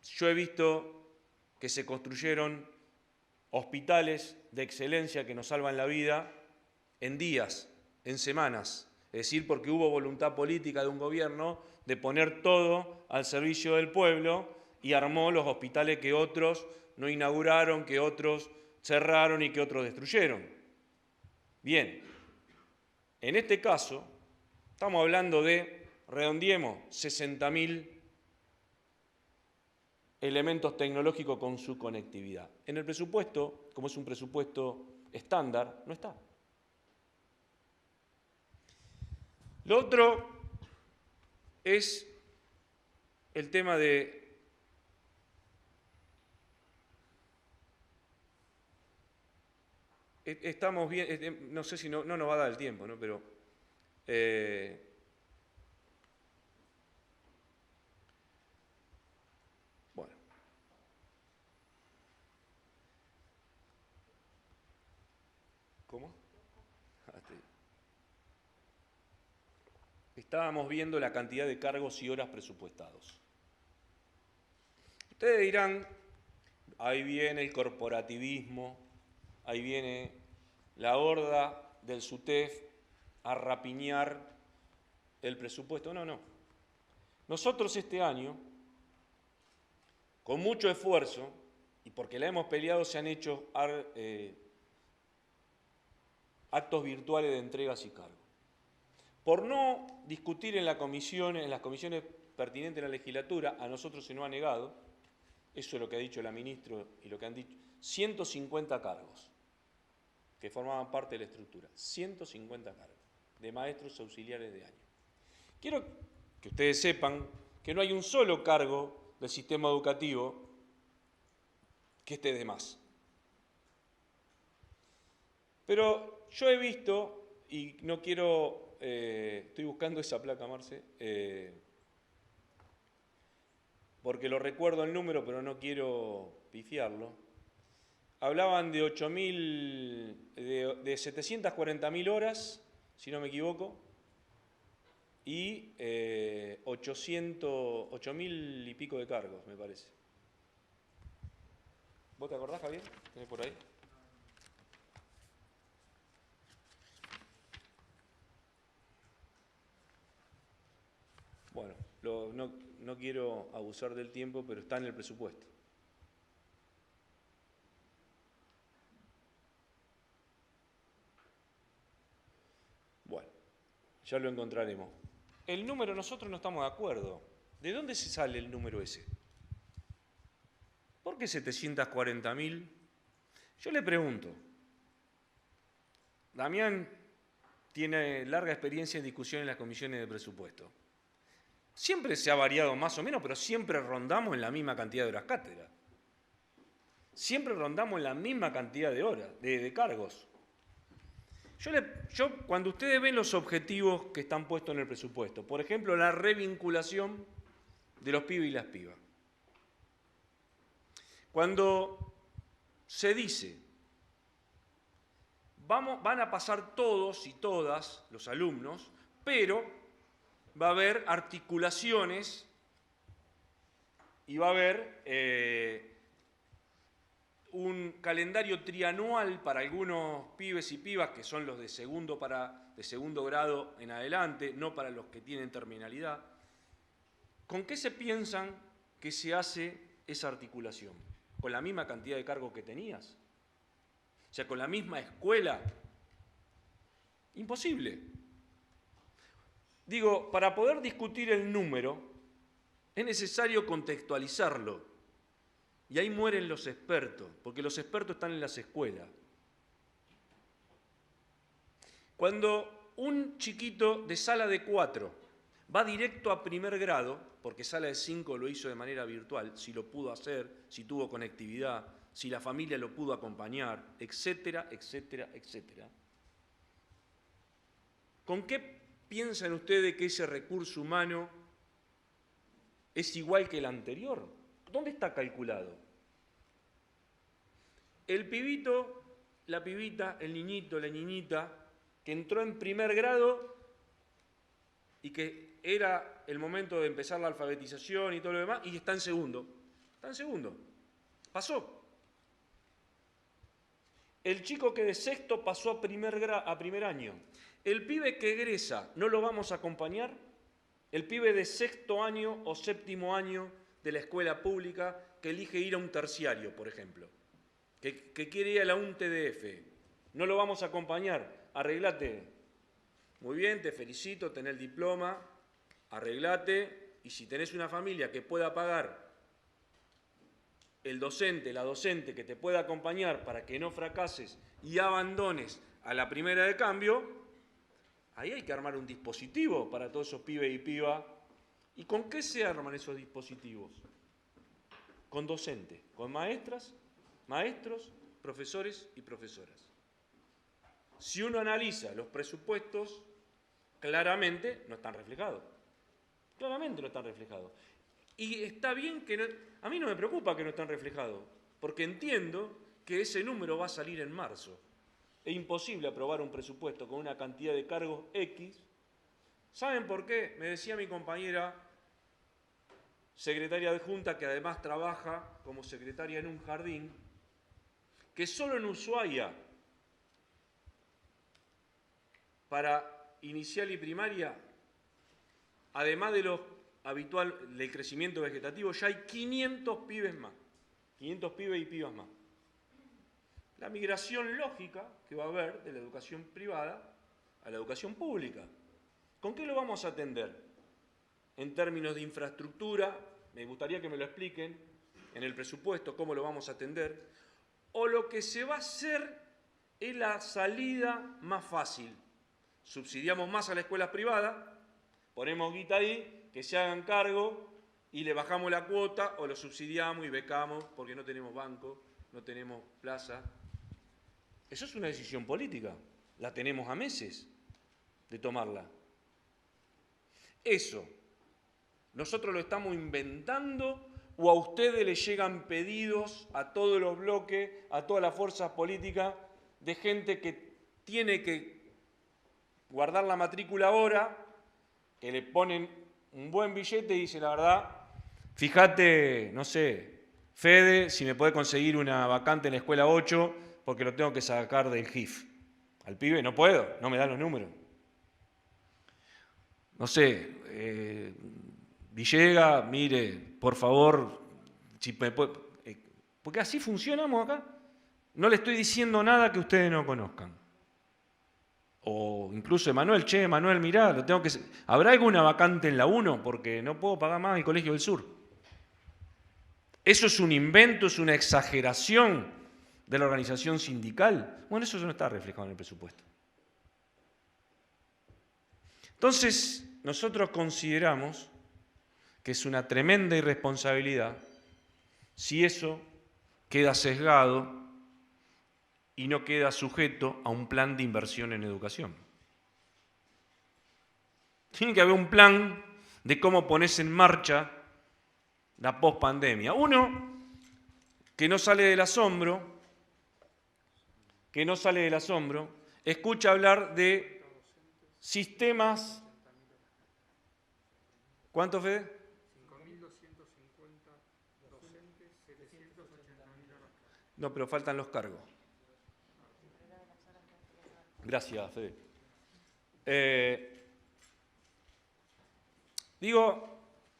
Yo he visto que se construyeron hospitales de excelencia que nos salvan la vida en días, en semanas. Es decir, porque hubo voluntad política de un gobierno de poner todo al servicio del pueblo y armó los hospitales que otros no inauguraron, que otros cerraron y que otros destruyeron. Bien, en este caso estamos hablando de, redondeemos, 60.000 elementos tecnológicos con su conectividad. En el presupuesto, como es un presupuesto estándar, no está. Lo otro es el tema de estamos bien, no sé si no nos va a dar el tiempo, ¿no? Pero bueno. ¿Cómo? Estábamos viendo la cantidad de cargos y horas presupuestados. Ustedes dirán, ahí viene el corporativismo, ahí viene la horda del SUTEF a rapiñar el presupuesto. No, no. Nosotros este año, con mucho esfuerzo, y porque la hemos peleado, se han hecho actos virtuales de entregas y cargos. Por no discutir en las comisiones pertinentes de la legislatura, a nosotros se nos ha negado, eso es lo que ha dicho la ministra y lo que han dicho, 150 cargos que formaban parte de la estructura, 150 cargos de maestros auxiliares de año. Quiero que ustedes sepan que no hay un solo cargo del sistema educativo que esté de más. Pero yo he visto, y no quiero, estoy buscando esa placa, Marce, porque lo recuerdo el número, pero no quiero pifiarlo. Hablaban de 740.000 horas, si no me equivoco, y 8.000 y pico de cargos, me parece. ¿Vos te acordás, Javier? ¿Tenés por ahí? Bueno, no quiero abusar del tiempo, pero está en el presupuesto. Bueno, ya lo encontraremos. El número, nosotros no estamos de acuerdo. ¿De dónde se sale el número ese? ¿Por qué 740.000? Yo le pregunto. Damián tiene larga experiencia en discusión en las comisiones de presupuesto. Siempre se ha variado más o menos, pero siempre rondamos en la misma cantidad de horas cátedra. Siempre rondamos en la misma cantidad de horas, de cargos. Cuando ustedes ven los objetivos que están puestos en el presupuesto, por ejemplo, la revinculación de los pibes y las pibas. Cuando se dice, van a pasar todos y todas los alumnos, pero va a haber articulaciones y va a haber un calendario trianual para algunos pibes y pibas que son los de segundo grado en adelante, no para los que tienen terminalidad. ¿Con qué se piensan que se hace esa articulación? ¿Con la misma cantidad de cargos que tenías? O sea, ¿con la misma escuela? Imposible. Digo, para poder discutir el número es necesario contextualizarlo. Y ahí mueren los expertos, porque los expertos están en las escuelas. Cuando un chiquito de sala de 4 va directo a primer grado, porque sala de 5 lo hizo de manera virtual, si lo pudo hacer, si tuvo conectividad, si la familia lo pudo acompañar, etcétera, etcétera, etcétera. ¿Con qué piensan ustedes que ese recurso humano es igual que el anterior? ¿Dónde está calculado? El pibito, la pibita, el niñito, la niñita, que entró en primer grado y que era el momento de empezar la alfabetización y todo lo demás, y está en segundo. Está en segundo. Pasó. El chico que de sexto pasó a primer año. El pibe que egresa, ¿no lo vamos a acompañar? El pibe de sexto año o séptimo año de la escuela pública que elige ir a un terciario, por ejemplo, que quiere ir a la UNTDF, ¿no lo vamos a acompañar? Arreglate. Muy bien, te felicito, tenés el diploma, arreglate, y si tenés una familia que pueda pagar el docente, la docente que te pueda acompañar para que no fracases y abandones a la primera de cambio, ahí hay que armar un dispositivo para todos esos pibes y pibas. ¿Y con qué se arman esos dispositivos? Con docentes, con maestras, maestros, profesores y profesoras. Si uno analiza los presupuestos, claramente no están reflejados. Claramente no están reflejados. Y está bien que no, a mí no me preocupa que no estén reflejados, porque entiendo que ese número va a salir en marzo. Es imposible aprobar un presupuesto con una cantidad de cargos X. ¿Saben por qué? Me decía mi compañera secretaria adjunta, que además trabaja como secretaria en un jardín, que solo en Ushuaia, para inicial y primaria, además de lo habitual del crecimiento vegetativo, ya hay 500 pibes más, 500 pibes y pibas más. La migración lógica que va a haber de la educación privada a la educación pública. ¿Con qué lo vamos a atender? En términos de infraestructura, me gustaría que me lo expliquen, en el presupuesto, cómo lo vamos a atender, o lo que se va a hacer es la salida más fácil. Subsidiamos más a la escuela privada, ponemos guita ahí, que se hagan cargo y le bajamos la cuota o lo subsidiamos y becamos porque no tenemos banco, no tenemos plaza. Eso es una decisión política, la tenemos a meses de tomarla. Eso, ¿nosotros lo estamos inventando o a ustedes les llegan pedidos a todos los bloques, a todas las fuerzas políticas de gente que tiene que guardar la matrícula ahora, que le ponen un buen billete y dice la verdad, fíjate, no sé, Fede, si me puede conseguir una vacante en la escuela 8 porque lo tengo que sacar del GIF. Al pibe no puedo, no me dan los números. No sé, Villega, mire, por favor, si me puede, porque así funcionamos acá. No le estoy diciendo nada que ustedes no conozcan. O incluso Emanuel, che, Emanuel, mirá, lo tengo que... ¿Habrá alguna vacante en la 1? Porque no puedo pagar más el Colegio del Sur. ¿Eso es un invento, es una exageración de la organización sindical? Bueno, eso no está reflejado en el presupuesto. Entonces, nosotros consideramos que es una tremenda irresponsabilidad si eso queda sesgado y no queda sujeto a un plan de inversión en educación. Tiene que haber un plan de cómo ponerse en marcha la pospandemia. Uno, que no sale del asombro, escucha hablar de sistemas. ¿Cuánto, Fede? 5.250 docentes, 780.000 horas. No, pero faltan los cargos. Gracias, Fede.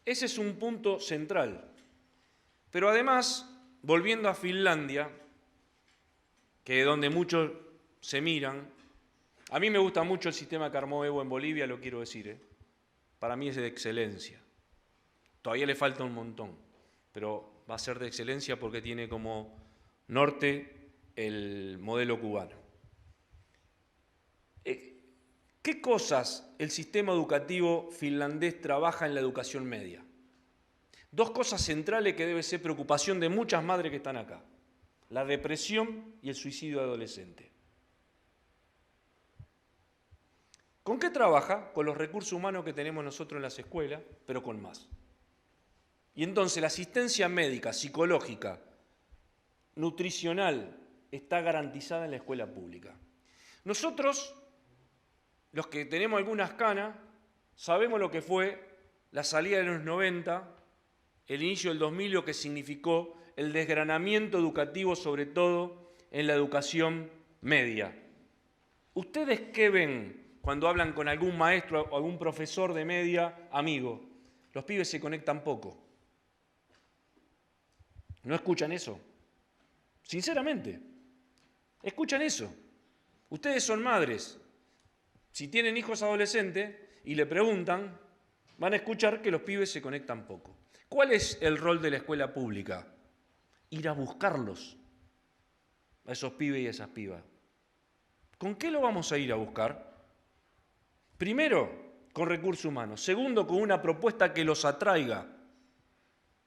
Ese es un punto central. Pero además, volviendo a Finlandia, que es donde muchos se miran, a mí me gusta mucho el sistema que armó Evo en Bolivia, lo quiero decir, Para mí es de excelencia. Todavía le falta un montón, pero va a ser de excelencia porque tiene como norte el modelo cubano. ¿Qué cosas el sistema educativo finlandés trabaja en la educación media? Dos cosas centrales que debe ser preocupación de muchas madres que están acá: la depresión y el suicidio adolescente. ¿Con qué trabaja? Con los recursos humanos que tenemos nosotros en las escuelas, pero con más. Y entonces la asistencia médica, psicológica, nutricional, está garantizada en la escuela pública. Nosotros, los que tenemos algunas canas, sabemos lo que fue la salida de los 90, el inicio del 2000, lo que significó el desgranamiento educativo, sobre todo en la educación media. ¿Ustedes qué ven cuando hablan con algún maestro o algún profesor de media amigo? Los pibes se conectan poco. ¿No escuchan eso? Sinceramente, escuchan eso. Ustedes son madres. Si tienen hijos adolescentes y le preguntan, van a escuchar que los pibes se conectan poco. ¿Cuál es el rol de la escuela pública? Ir a buscarlos, a esos pibes y a esas pibas. ¿Con qué lo vamos a ir a buscar? Primero, con recursos humanos. Segundo, con una propuesta que los atraiga.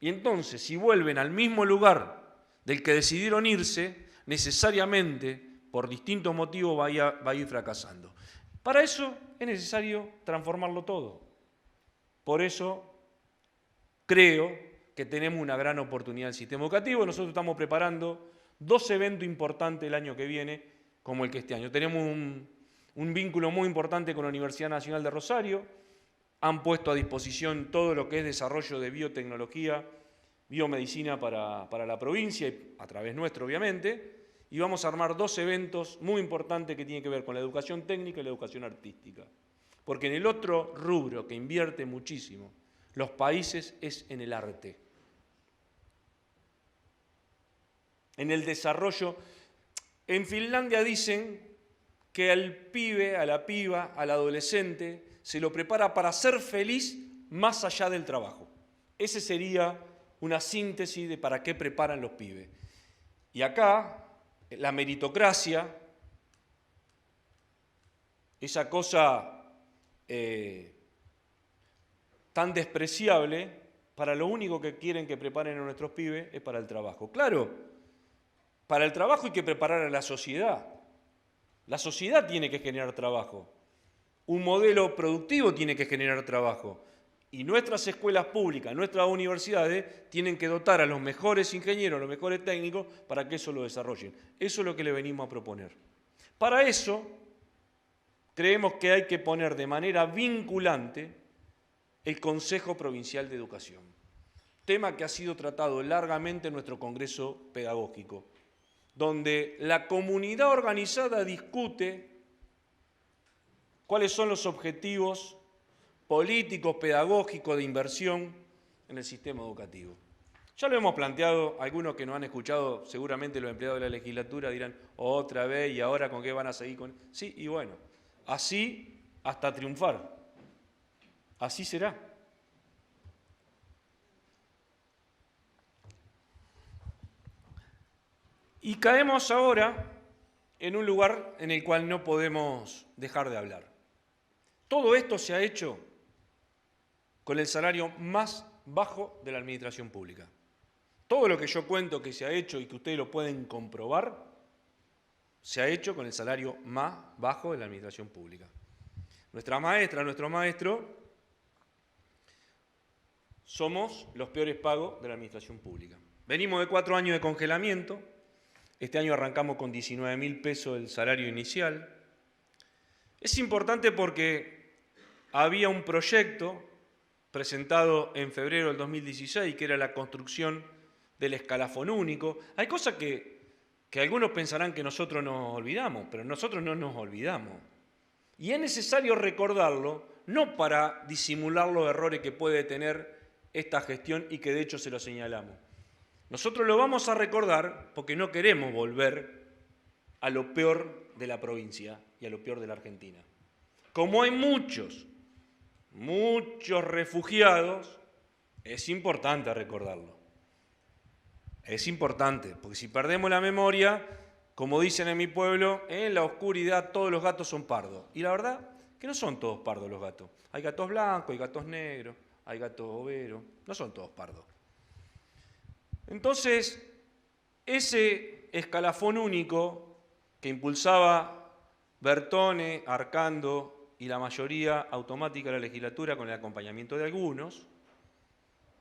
Y entonces, si vuelven al mismo lugar del que decidieron irse, necesariamente, por distintos motivos, va a ir fracasando. Para eso es necesario transformarlo todo. Por eso creo que tenemos una gran oportunidad en el sistema educativo. Nosotros estamos preparando 2 eventos importantes el año que viene, como el que este año. Tenemos un vínculo muy importante con la Universidad Nacional de Rosario. Han puesto a disposición todo lo que es desarrollo de biotecnología, biomedicina para la provincia, y a través nuestro, obviamente. Y vamos a armar 2 eventos muy importantes que tienen que ver con la educación técnica y la educación artística. Porque en el otro rubro que invierte muchísimo los países es en el arte. En el desarrollo. En Finlandia dicen que al pibe, a la piba, al adolescente, se lo prepara para ser feliz más allá del trabajo. Ese sería una síntesis de para qué preparan los pibes. Y acá, la meritocracia, esa cosa tan despreciable, para lo único que quieren que preparen a nuestros pibes es para el trabajo. Claro, para el trabajo hay que preparar a la sociedad. La sociedad tiene que generar trabajo. Un modelo productivo tiene que generar trabajo. Y nuestras escuelas públicas, nuestras universidades, tienen que dotar a los mejores ingenieros, a los mejores técnicos, para que eso lo desarrollen. Eso es lo que le venimos a proponer. Para eso, creemos que hay que poner de manera vinculante el Consejo Provincial de Educación, tema que ha sido tratado largamente en nuestro Congreso Pedagógico, donde la comunidad organizada discute cuáles son los objetivos políticos, pedagógicos, de inversión en el sistema educativo. Ya lo hemos planteado, algunos que nos han escuchado, seguramente los empleados de la legislatura dirán, otra vez, ¿y ahora con qué van a seguir con...? Sí, y bueno, así hasta triunfar. Así será. Y caemos ahora en un lugar en el cual no podemos dejar de hablar. Todo esto se ha hecho con el salario más bajo de la administración pública. Todo lo que yo cuento que se ha hecho y que ustedes lo pueden comprobar, se ha hecho con el salario más bajo de la administración pública. Nuestra maestra, nuestro maestro, somos los peores pagos de la administración pública. Venimos de 4 años de congelamiento. Este año arrancamos con 19.000 pesos el salario inicial. Es importante porque había un proyecto presentado en febrero del 2016, que era la construcción del escalafón único. Hay cosas que algunos pensarán que nosotros nos olvidamos, pero nosotros no nos olvidamos. Y es necesario recordarlo, no para disimular los errores que puede tener esta gestión y que de hecho se lo señalamos. Nosotros lo vamos a recordar porque no queremos volver a lo peor de la provincia y a lo peor de la Argentina. Como hay muchos refugiados, es importante recordarlo. Es importante, porque si perdemos la memoria, como dicen en mi pueblo, en la oscuridad todos los gatos son pardos. Y la verdad que no son todos pardos los gatos. Hay gatos blancos, hay gatos negros, hay gatos overos, no son todos pardos. Entonces, ese escalafón único que impulsaba Bertone, Arcando y la mayoría automática de la legislatura con el acompañamiento de algunos,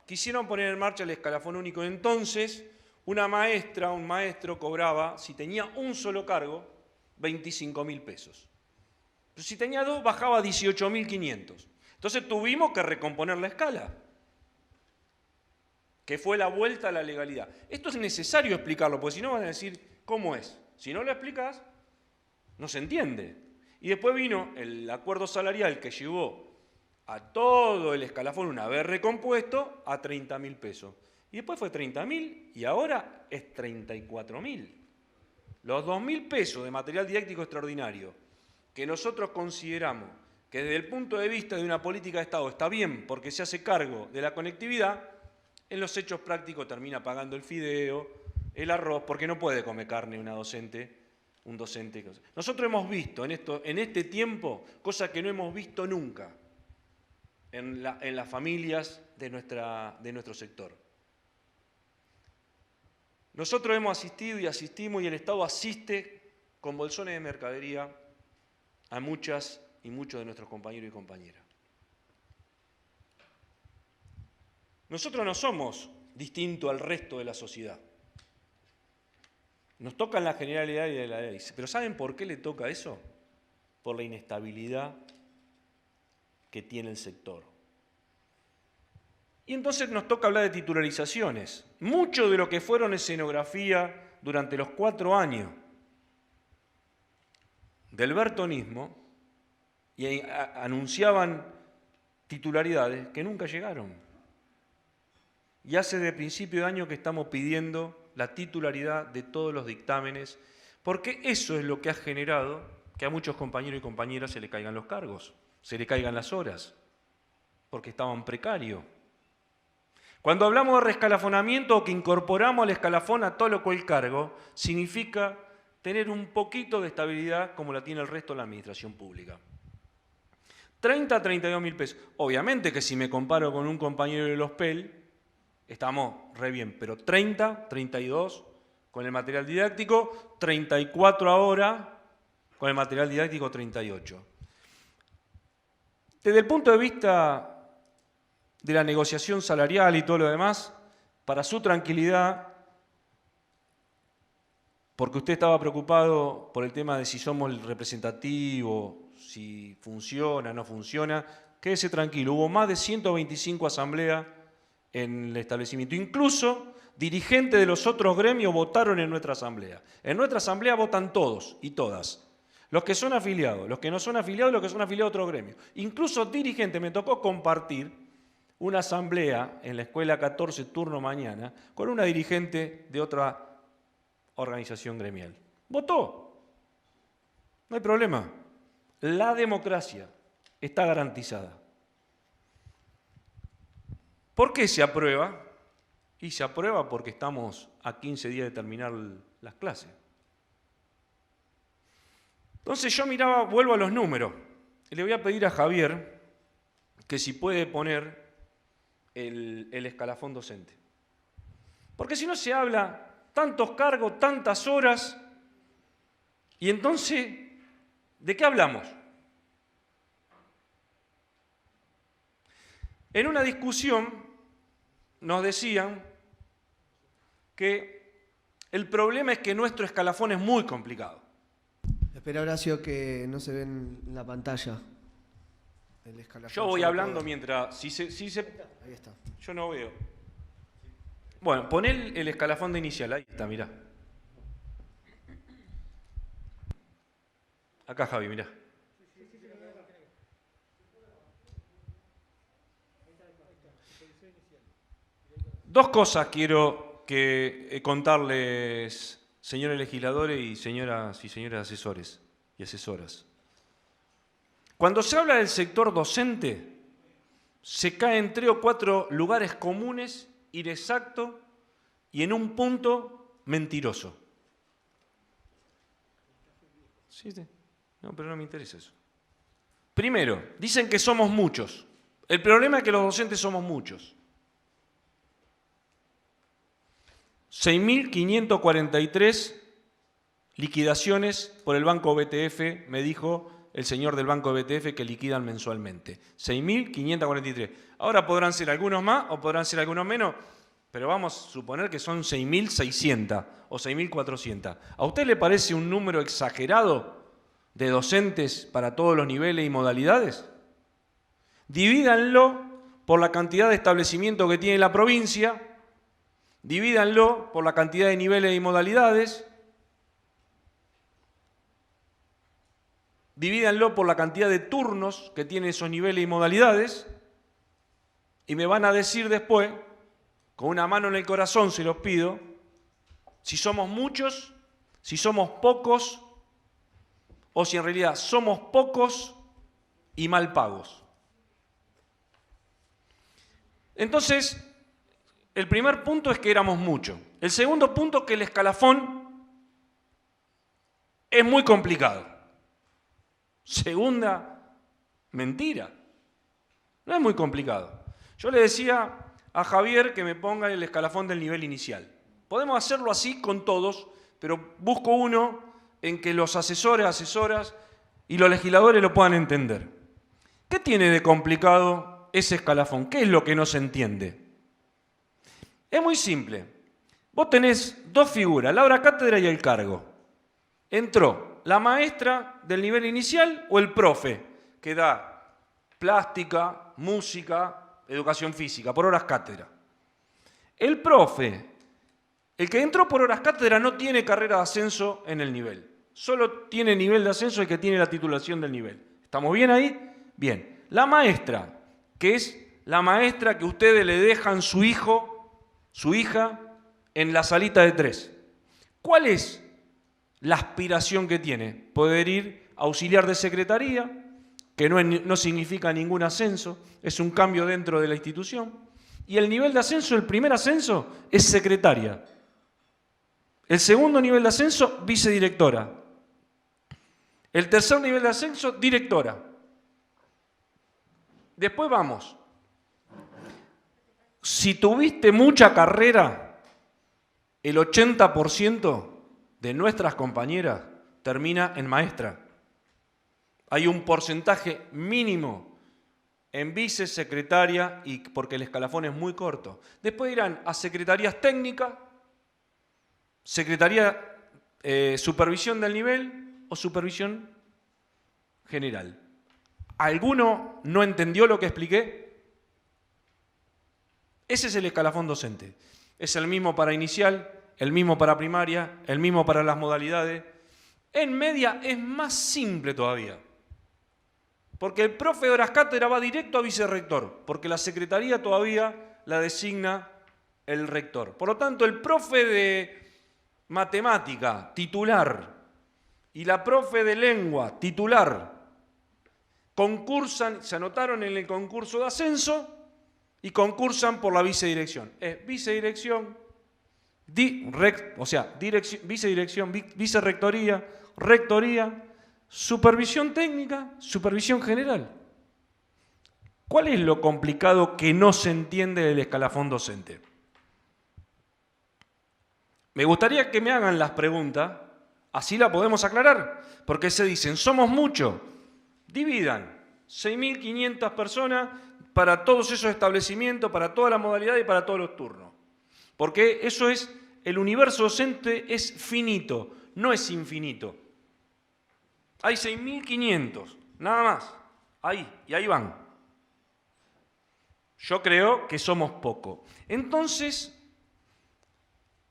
quisieron poner en marcha el escalafón único. Entonces, una maestra, un maestro cobraba, si tenía un solo cargo, 25.000 pesos. Pero si tenía dos, bajaba a 18.500. Entonces tuvimos que recomponer la escala, que fue la vuelta a la legalidad. Esto es necesario explicarlo, porque si no van a decir, ¿cómo es? Si no lo explicas, no se entiende. Y después vino el acuerdo salarial que llevó a todo el escalafón, una vez recompuesto, a 30.000 pesos. Y después fue 30.000 y ahora es 34.000. Los 2.000 pesos de material didáctico extraordinario que nosotros consideramos que desde el punto de vista de una política de Estado está bien porque se hace cargo de la conectividad, en los hechos prácticos termina pagando el fideo, el arroz, porque no puede comer carne un docente. Nosotros hemos visto en este tiempo cosas que no hemos visto nunca en las familias de nuestro sector. Nosotros hemos asistido y asistimos y el Estado asiste con bolsones de mercadería a muchas y muchos de nuestros compañeros y compañeras. Nosotros no somos distintos al resto de la sociedad. Nos tocan la generalidad de la ley. Pero ¿saben por qué le toca eso? Por la inestabilidad que tiene el sector. Y entonces nos toca hablar de titularizaciones. Mucho de lo que fueron escenografía durante los 4 años del bertonismo y anunciaban titularidades que nunca llegaron. Y hace de principio de año que estamos pidiendo la titularidad de todos los dictámenes, porque eso es lo que ha generado que a muchos compañeros y compañeras se le caigan los cargos, se le caigan las horas, porque estaban precarios. Cuando hablamos de reescalafonamiento o que incorporamos al escalafón a todo lo que el cargo, significa tener un poquito de estabilidad como la tiene el resto de la administración pública. 30 a 32.000 pesos. Obviamente que si me comparo con un compañero de los PEL, estamos re bien, pero 30, 32 con el material didáctico, 34 ahora con el material didáctico 38. Desde el punto de vista de la negociación salarial y todo lo demás, para su tranquilidad, porque usted estaba preocupado por el tema de si somos el representativo, si funciona o no funciona, quédese tranquilo, hubo más de 125 asambleas en el establecimiento. Incluso dirigentes de los otros gremios votaron en nuestra asamblea. En nuestra asamblea votan todos y todas. Los que son afiliados, los que no son afiliados y los que son afiliados a otros gremios. Incluso dirigentes, me tocó compartir una asamblea en la Escuela 14, turno mañana, con una dirigente de otra organización gremial. Votó. No hay problema. La democracia está garantizada. ¿Por qué se aprueba? Y se aprueba porque estamos a 15 días de terminar las clases. Entonces yo miraba, vuelvo a los números, y le voy a pedir a Javier que si puede poner el escalafón docente. Porque si no se habla tantos cargos, tantas horas, y entonces, ¿de qué hablamos? En una discusión nos decían que el problema es que nuestro escalafón es muy complicado. Espera, Horacio, que no se ve en la pantalla. El escalafón. Yo voy hablando mientras... Ahí está. Yo no veo. Bueno, pon el escalafón de inicial. Ahí está, mirá. Acá, Javi, mirá. Dos cosas quiero contarles, señores legisladores y señoras asesores y asesoras. Cuando se habla del sector docente, se cae en 3 o 4 lugares comunes, inexactos y en un punto mentiroso. Sí. No, pero no me interesa eso. Primero, dicen que somos muchos. El problema es que los docentes somos muchos. 6.543 liquidaciones por el Banco BTF, me dijo el señor del Banco BTF que liquidan mensualmente. 6.543. Ahora podrán ser algunos más o podrán ser algunos menos, pero vamos a suponer que son 6.600 o 6.400. ¿A usted le parece un número exagerado de docentes para todos los niveles y modalidades? Divídanlo por la cantidad de establecimientos que tiene la provincia, divídanlo por la cantidad de niveles y modalidades, divídanlo por la cantidad de turnos que tienen esos niveles y modalidades, y me van a decir después, con una mano en el corazón se los pido, si somos muchos, si somos pocos, o si en realidad somos pocos y mal pagos. Entonces, el primer punto es que éramos muchos. El segundo punto es que el escalafón es muy complicado. Segunda mentira. No es muy complicado. Yo le decía a Javier que me ponga el escalafón del nivel inicial. Podemos hacerlo así con todos, pero busco uno en que los asesores, asesoras y los legisladores lo puedan entender. ¿Qué tiene de complicado ese escalafón? ¿Qué es lo que no se entiende? Es muy simple. Vos tenés dos figuras, la hora cátedra y el cargo. Entró la maestra del nivel inicial o el profe, que da plástica, música, educación física, por horas cátedra. El profe, el que entró por horas cátedra no tiene carrera de ascenso en el nivel. Solo tiene nivel de ascenso el que tiene la titulación del nivel. ¿Estamos bien ahí? Bien. La maestra, que es la maestra que ustedes le dejan su hijo, su hija, en la salita de 3. ¿Cuál es la aspiración que tiene? Poder ir auxiliar de secretaría, que no significa ningún ascenso, es un cambio dentro de la institución. Y el nivel de ascenso, el primer ascenso, es secretaria. El segundo nivel de ascenso, vicedirectora. El tercer nivel de ascenso, directora. Después vamos. Si tuviste mucha carrera, el 80% de nuestras compañeras termina en maestra. Hay un porcentaje mínimo en vicesecretaria, y porque el escalafón es muy corto. Después irán a secretarías técnicas, secretaría, supervisión del nivel o supervisión general. ¿Alguno no entendió lo que expliqué? Ese es el escalafón docente. Es el mismo para inicial, el mismo para primaria, el mismo para las modalidades. En media es más simple todavía. Porque el profe de horas cátedra va directo a vicerrector, porque la secretaría todavía la designa el rector. Por lo tanto, el profe de matemática, titular, y la profe de lengua, titular, concursan, se anotaron en el concurso de ascenso y concursan por la vicedirección. Es vicedirección, vicedirección, vicerrectoría, rectoría, supervisión técnica, supervisión general. ¿Cuál es lo complicado que no se entiende del escalafón docente? Me gustaría que me hagan las preguntas, así la podemos aclarar, porque se dicen, somos muchos, dividan 6.500 personas para todos esos establecimientos, para toda la modalidad y para todos los turnos. Porque eso es, el universo docente es finito, no es infinito. Hay 6.500, nada más, ahí, y ahí van. Yo creo que somos pocos. Entonces,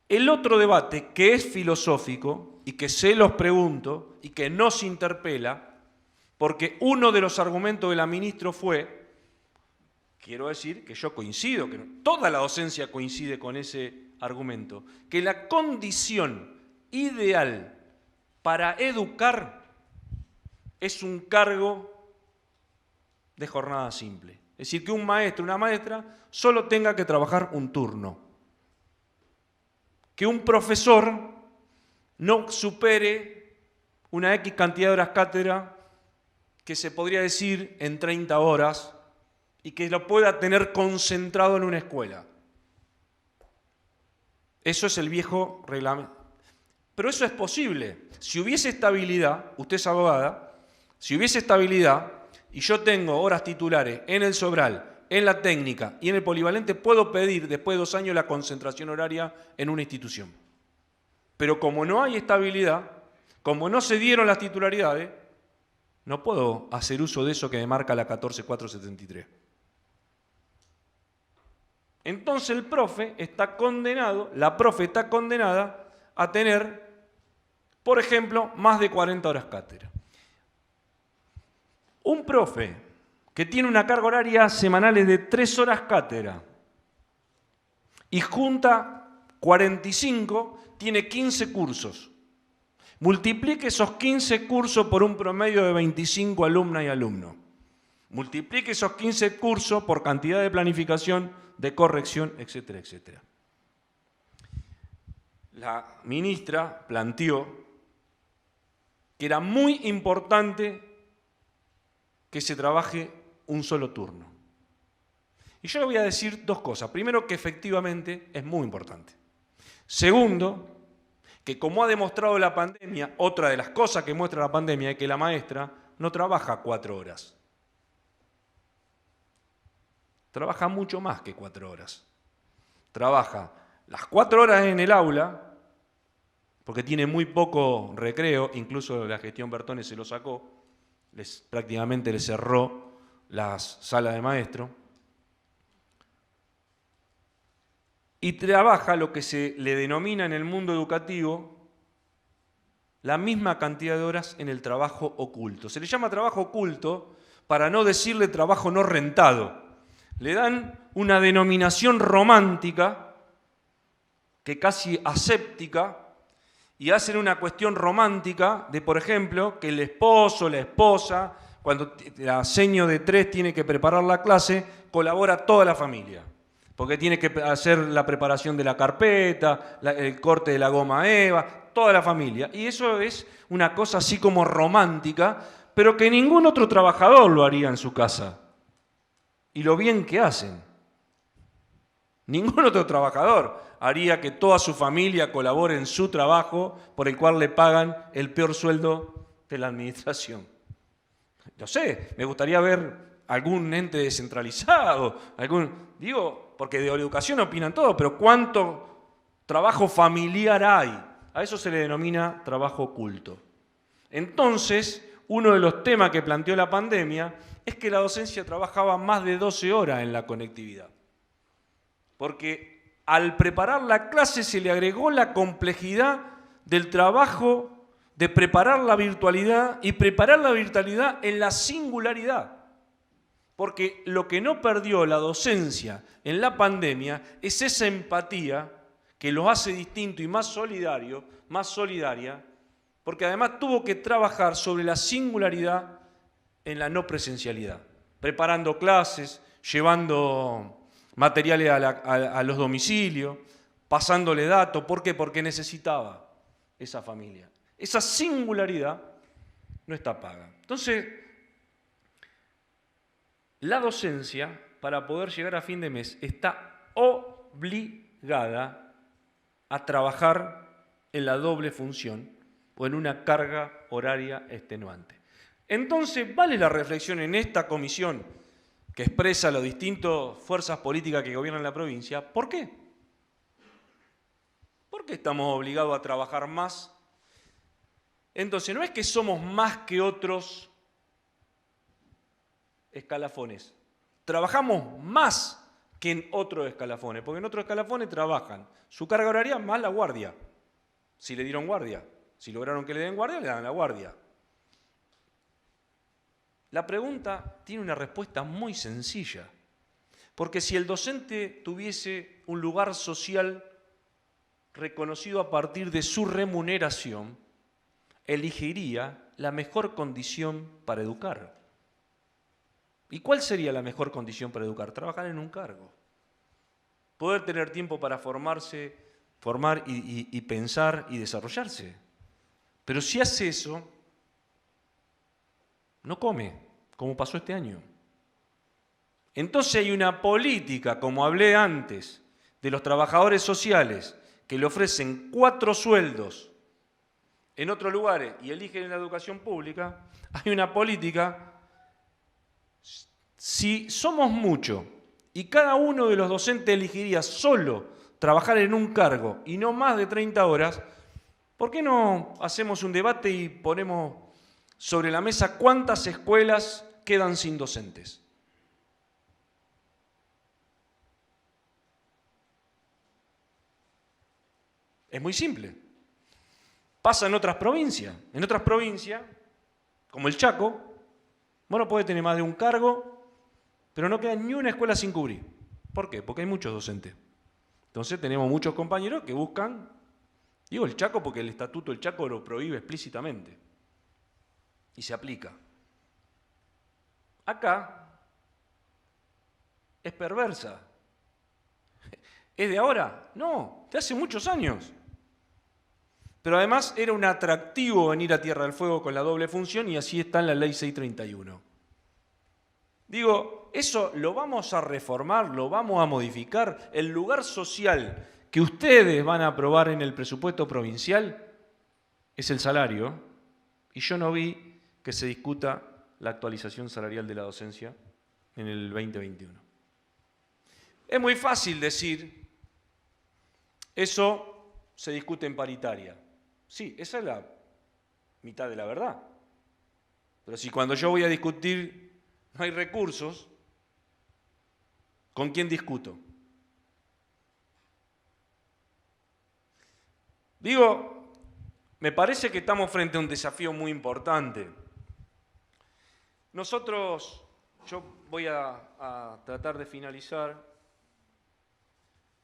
el otro debate que es filosófico y que se los pregunto y que nos interpela, porque uno de los argumentos de la ministra fue, quiero decir que yo coincido, que toda la docencia coincide con ese argumento, que la condición ideal para educar es un cargo de jornada simple. Es decir, que un maestro, una maestra, solo tenga que trabajar un turno. Que un profesor no supere una X cantidad de horas cátedra que se podría decir en 30 horas y que lo pueda tener concentrado en una escuela. Eso es el viejo reglamento. Pero eso es posible. Si hubiese estabilidad, usted es abogada, si hubiese estabilidad y yo tengo horas titulares en el Sobral, en la técnica y en el polivalente, puedo pedir después de 2 años la concentración horaria en una institución. Pero como no hay estabilidad, como no se dieron las titularidades, no puedo hacer uso de eso que me marca la 14473. Entonces el profe está condenado, la profe está condenada a tener, por ejemplo, más de 40 horas cátedra. Un profe que tiene una carga horaria semanales de 3 horas cátedra y junta 45, tiene 15 cursos. Multiplique esos 15 cursos por un promedio de 25 alumnas y alumnos. Multiplique esos 15 cursos por cantidad de planificación, de corrección, etcétera, etcétera. La ministra planteó que era muy importante que se trabaje un solo turno. Y yo le voy a decir 2 cosas. Primero, que efectivamente es muy importante. Segundo, que como ha demostrado la pandemia, otra de las cosas que muestra la pandemia es que la maestra no trabaja 4 horas. Trabaja mucho más que 4 horas. Trabaja las 4 horas en el aula, porque tiene muy poco recreo, incluso la gestión Bertone se lo sacó, prácticamente le cerró las salas de maestro, y trabaja lo que se le denomina en el mundo educativo la misma cantidad de horas en el trabajo oculto. Se le llama trabajo oculto para no decirle trabajo no rentado. Le dan una denominación romántica, que casi aséptica, y hacen una cuestión romántica de, por ejemplo, que el esposo, la esposa, cuando la seño de 3 tiene que preparar la clase, colabora toda la familia. Porque tiene que hacer la preparación de la carpeta, el corte de la goma eva, toda la familia. Y eso es una cosa así como romántica, pero que ningún otro trabajador lo haría en su casa. Y lo bien que hacen. Ningún otro trabajador haría que toda su familia colabore en su trabajo por el cual le pagan el peor sueldo de la administración. No sé, me gustaría ver algún ente descentralizado, porque de educación opinan todos, pero ¿cuánto trabajo familiar hay? A eso se le denomina trabajo oculto. Entonces, uno de los temas que planteó la pandemia es que la docencia trabajaba más de 12 horas en la conectividad. Porque al preparar la clase se le agregó la complejidad del trabajo de preparar la virtualidad y preparar la virtualidad en la singularidad. Porque lo que no perdió la docencia en la pandemia es esa empatía que los hace distintos y más solidaria, porque además tuvo que trabajar sobre la singularidad en la no presencialidad, preparando clases, llevando materiales a los domicilios, pasándole datos. ¿Por qué? Porque necesitaba esa familia. Esa singularidad no está paga. Entonces, la docencia, para poder llegar a fin de mes, está obligada a trabajar en la doble función o en una carga horaria extenuante. Entonces, vale la reflexión en esta comisión que expresa las distintas fuerzas políticas que gobiernan la provincia. ¿Por qué? ¿Por qué estamos obligados a trabajar más? Entonces, no es que somos más que otros escalafones. Trabajamos más que en otros escalafones, porque en otros escalafones trabajan su carga horaria más la guardia. Si le dieron guardia, si lograron que le den guardia, le dan la guardia. La pregunta tiene una respuesta muy sencilla, porque si el docente tuviese un lugar social reconocido a partir de su remuneración, elegiría la mejor condición para educar. ¿Y cuál sería la mejor condición para educar? Trabajar en un cargo. Poder tener tiempo para formar y pensar y desarrollarse. Pero si hace eso, no come, como pasó este año. Entonces hay una política, como hablé antes, de los trabajadores sociales que le ofrecen 4 sueldos en otros lugares y eligen en la educación pública. Hay una política, si somos muchos y cada uno de los docentes elegiría solo trabajar en un cargo y no más de 30 horas, ¿por qué no hacemos un debate y ponemos sobre la mesa cuántas escuelas quedan sin docentes? Es muy simple. Pasa en otras provincias. En otras provincias, como el Chaco, vos no podés tener más de un cargo, pero no queda ni una escuela sin cubrir. ¿Por qué? Porque hay muchos docentes. Entonces tenemos muchos compañeros que buscan, digo el Chaco porque el Estatuto del Chaco lo prohíbe explícitamente y se aplica. Acá es perversa. ¿Es de ahora? No, de hace muchos años. Pero además era un atractivo venir a Tierra del Fuego con la doble función y así está en la Ley 631. Digo, eso lo vamos a reformar, lo vamos a modificar. El lugar social que ustedes van a aprobar en el presupuesto provincial es el salario. Y yo no vi que se discuta la actualización salarial de la docencia en el 2021. Es muy fácil decir, eso se discute en paritaria. Sí, esa es la mitad de la verdad. Pero si cuando yo voy a discutir no hay recursos, ¿con quién discuto? Digo, me parece que estamos frente a un desafío muy importante. Nosotros, yo voy a tratar de finalizar.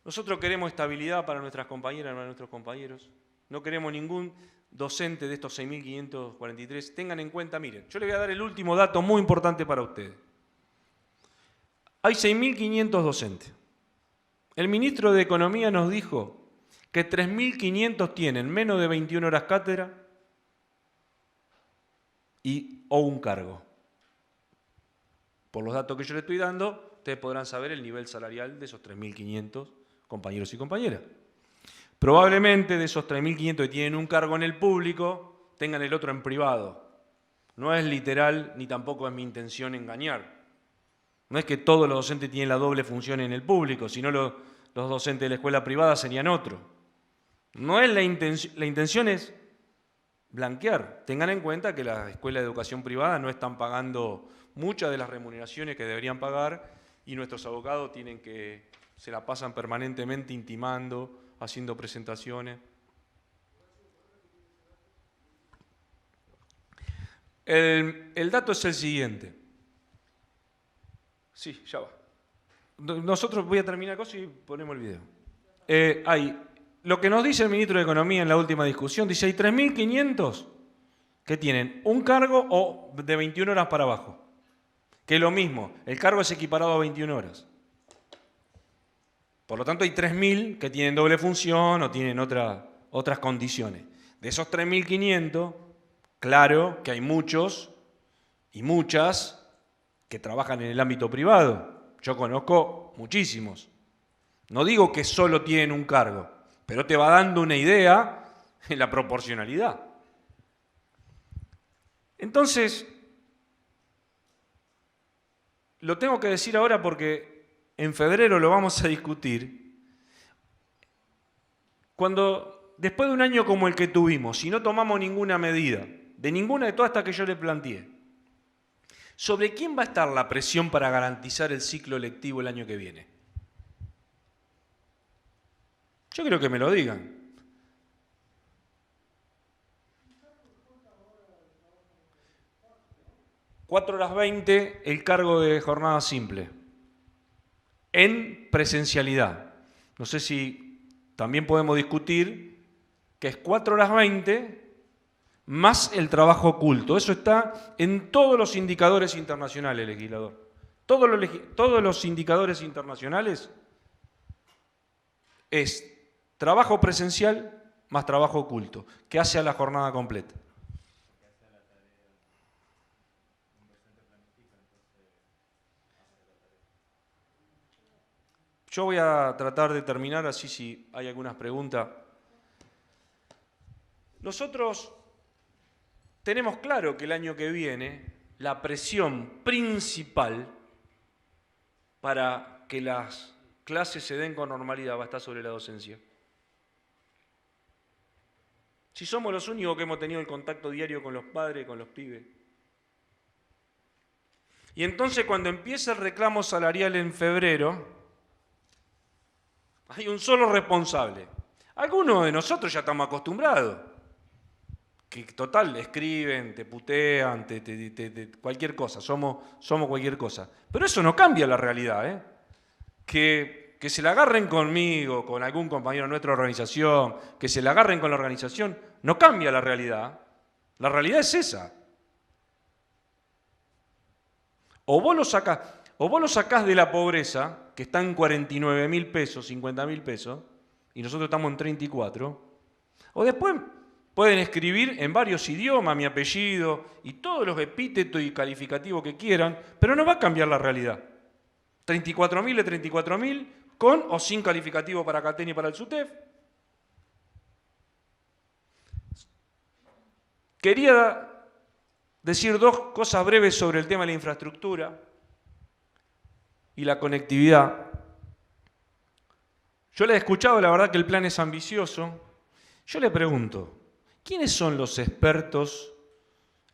Nosotros queremos estabilidad para nuestras compañeras y para nuestros compañeros. No queremos ningún docente de estos 6.543. Tengan en cuenta, miren, yo les voy a dar el último dato muy importante para ustedes. Hay 6.500 docentes. El ministro de Economía nos dijo que 3.500 tienen menos de 21 horas cátedra o un cargo. Por los datos que yo le estoy dando, ustedes podrán saber el nivel salarial de esos 3.500 compañeros y compañeras. Probablemente de esos 3.500 que tienen un cargo en el público, tengan el otro en privado. No es literal ni tampoco es mi intención engañar. No es que todos los docentes tienen la doble función en el público, sino los docentes de la escuela privada serían otro. No es la intención es blanquear. Tengan en cuenta que las escuelas de educación privada no están pagando muchas de las remuneraciones que deberían pagar y nuestros abogados se la pasan permanentemente intimando, haciendo presentaciones. El dato es el siguiente. Sí, ya va. Nosotros voy a terminar cosa y ponemos el video. Lo que nos dice el ministro de Economía en la última discusión, dice hay 3.500 que tienen un cargo o de 21 horas para abajo. Que es lo mismo, el cargo es equiparado a 21 horas. Por lo tanto, hay 3.000 que tienen doble función o tienen otras condiciones. De esos 3.500, claro que hay muchos y muchas que trabajan en el ámbito privado. Yo conozco muchísimos. No digo que solo tienen un cargo, pero te va dando una idea en la proporcionalidad. Entonces, lo tengo que decir ahora porque en febrero lo vamos a discutir. Después de un año como el que tuvimos, si no tomamos ninguna medida, de ninguna de todas estas que yo le planteé, ¿sobre quién va a estar la presión para garantizar el ciclo lectivo el año que viene? Yo quiero que me lo digan. $4:20 el cargo de jornada simple. En presencialidad. No sé si también podemos discutir que es 4:20 más el trabajo oculto. Eso está en todos los indicadores internacionales, legislador. Todos los indicadores internacionales es trabajo presencial más trabajo oculto, que hace a la jornada completa. Yo voy a tratar de terminar, así si hay algunas preguntas. Nosotros tenemos claro que el año que viene la presión principal para que las clases se den con normalidad va a estar sobre la docencia. Si somos los únicos que hemos tenido el contacto diario con los padres, con los pibes. Y entonces cuando empieza el reclamo salarial en febrero, hay un solo responsable. Algunos de nosotros ya estamos acostumbrados. Que total, escriben, te putean, cualquier cosa, somos cualquier cosa. Pero eso no cambia la realidad, ¿eh? Que se la agarren conmigo, con algún compañero de nuestra organización, que se la agarren con la organización, no cambia la realidad. La realidad es esa. O vos lo sacás de la pobreza, que está en 49.000 pesos, 50.000 pesos, y nosotros estamos en 34, o después pueden escribir en varios idiomas mi apellido y todos los epítetos y calificativos que quieran, pero no va a cambiar la realidad. 34.000 de 34.000, con o sin calificativo para Catén y para el SUTEF. Quería decir dos cosas breves sobre el tema de la infraestructura y la conectividad. Yo le he escuchado, la verdad que el plan es ambicioso. Yo le pregunto, ¿quiénes son los expertos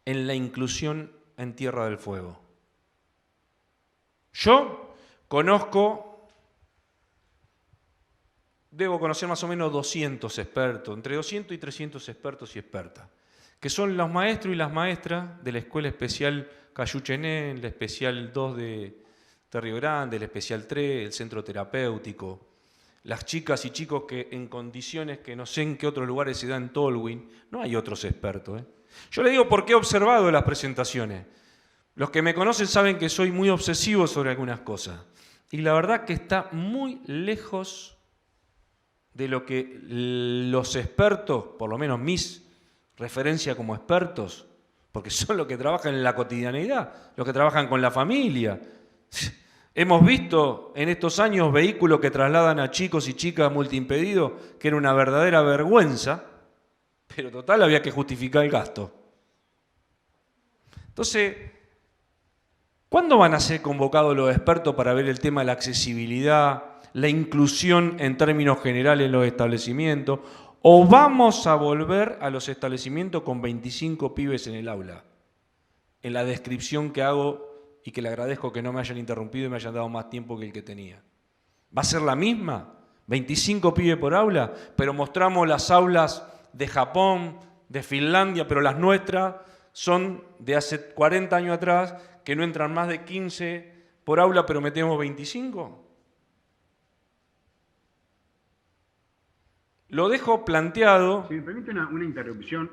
en la inclusión en Tierra del Fuego? Yo debo conocer más o menos 200 expertos, entre 200 y 300 expertos y expertas, que son los maestros y las maestras de la Escuela Especial Cayuchené, la Especial 2 de Río Grande, el Especial 3, el Centro Terapéutico, las chicas y chicos que en condiciones que no sé en qué otros lugares se da en Tolwyn, no hay otros expertos. Yo le digo porque he observado las presentaciones. Los que me conocen saben que soy muy obsesivo sobre algunas cosas. Y la verdad que está muy lejos de lo que los expertos, por lo menos mis referencias como expertos, porque son los que trabajan en la cotidianeidad, los que trabajan con la familia. Hemos visto en estos años vehículos que trasladan a chicos y chicas multiimpedidos, que era una verdadera vergüenza, pero total había que justificar el gasto. Entonces, ¿cuándo van a ser convocados los expertos para ver el tema de la accesibilidad, la inclusión en términos generales en los establecimientos? ¿O vamos a volver a los establecimientos con 25 pibes en el aula? En la descripción que hago y que le agradezco que no me hayan interrumpido y me hayan dado más tiempo que el que tenía. ¿Va a ser la misma? 25 pibes por aula, pero mostramos las aulas de Japón, de Finlandia, pero las nuestras son de hace 40 años atrás, que no entran más de 15 por aula, pero metemos 25. Lo dejo planteado. Si me permite una interrupción.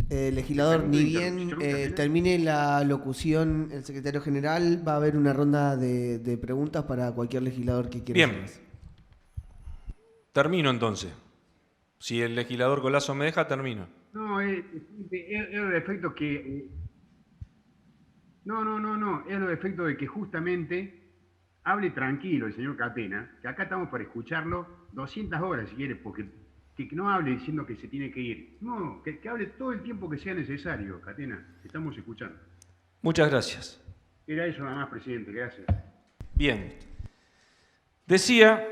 Legislador, ni bien termine la locución el secretario general, va a haber una ronda de preguntas para cualquier legislador que quiera. Bien. Termino entonces. Si el legislador Golazo me deja, termino. No, es el efecto que... No, es el efecto de que justamente hable tranquilo el señor Catena, que acá estamos para escucharlo 200 horas si quiere, porque que no hable diciendo que se tiene que ir. No, que hable todo el tiempo que sea necesario, Catena, estamos escuchando. Muchas gracias. Era eso nada más, presidente, gracias. Bien. Decía,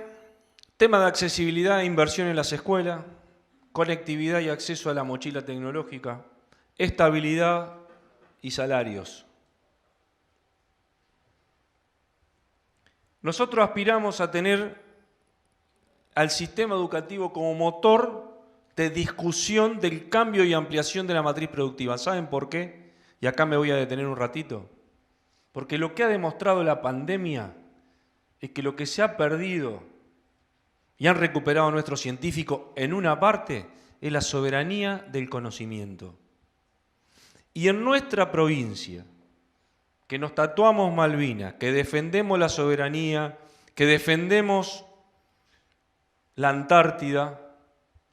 tema de accesibilidad e inversión en las escuelas, conectividad y acceso a la mochila tecnológica, estabilidad y salarios. Nosotros aspiramos a tener al sistema educativo como motor de discusión del cambio y ampliación de la matriz productiva. ¿Saben por qué? Y acá me voy a detener un ratito. Porque lo que ha demostrado la pandemia es que lo que se ha perdido y han recuperado nuestros científicos en una parte es la soberanía del conocimiento. Y en nuestra provincia, que nos tatuamos Malvinas, que defendemos la soberanía, que defendemos la Antártida,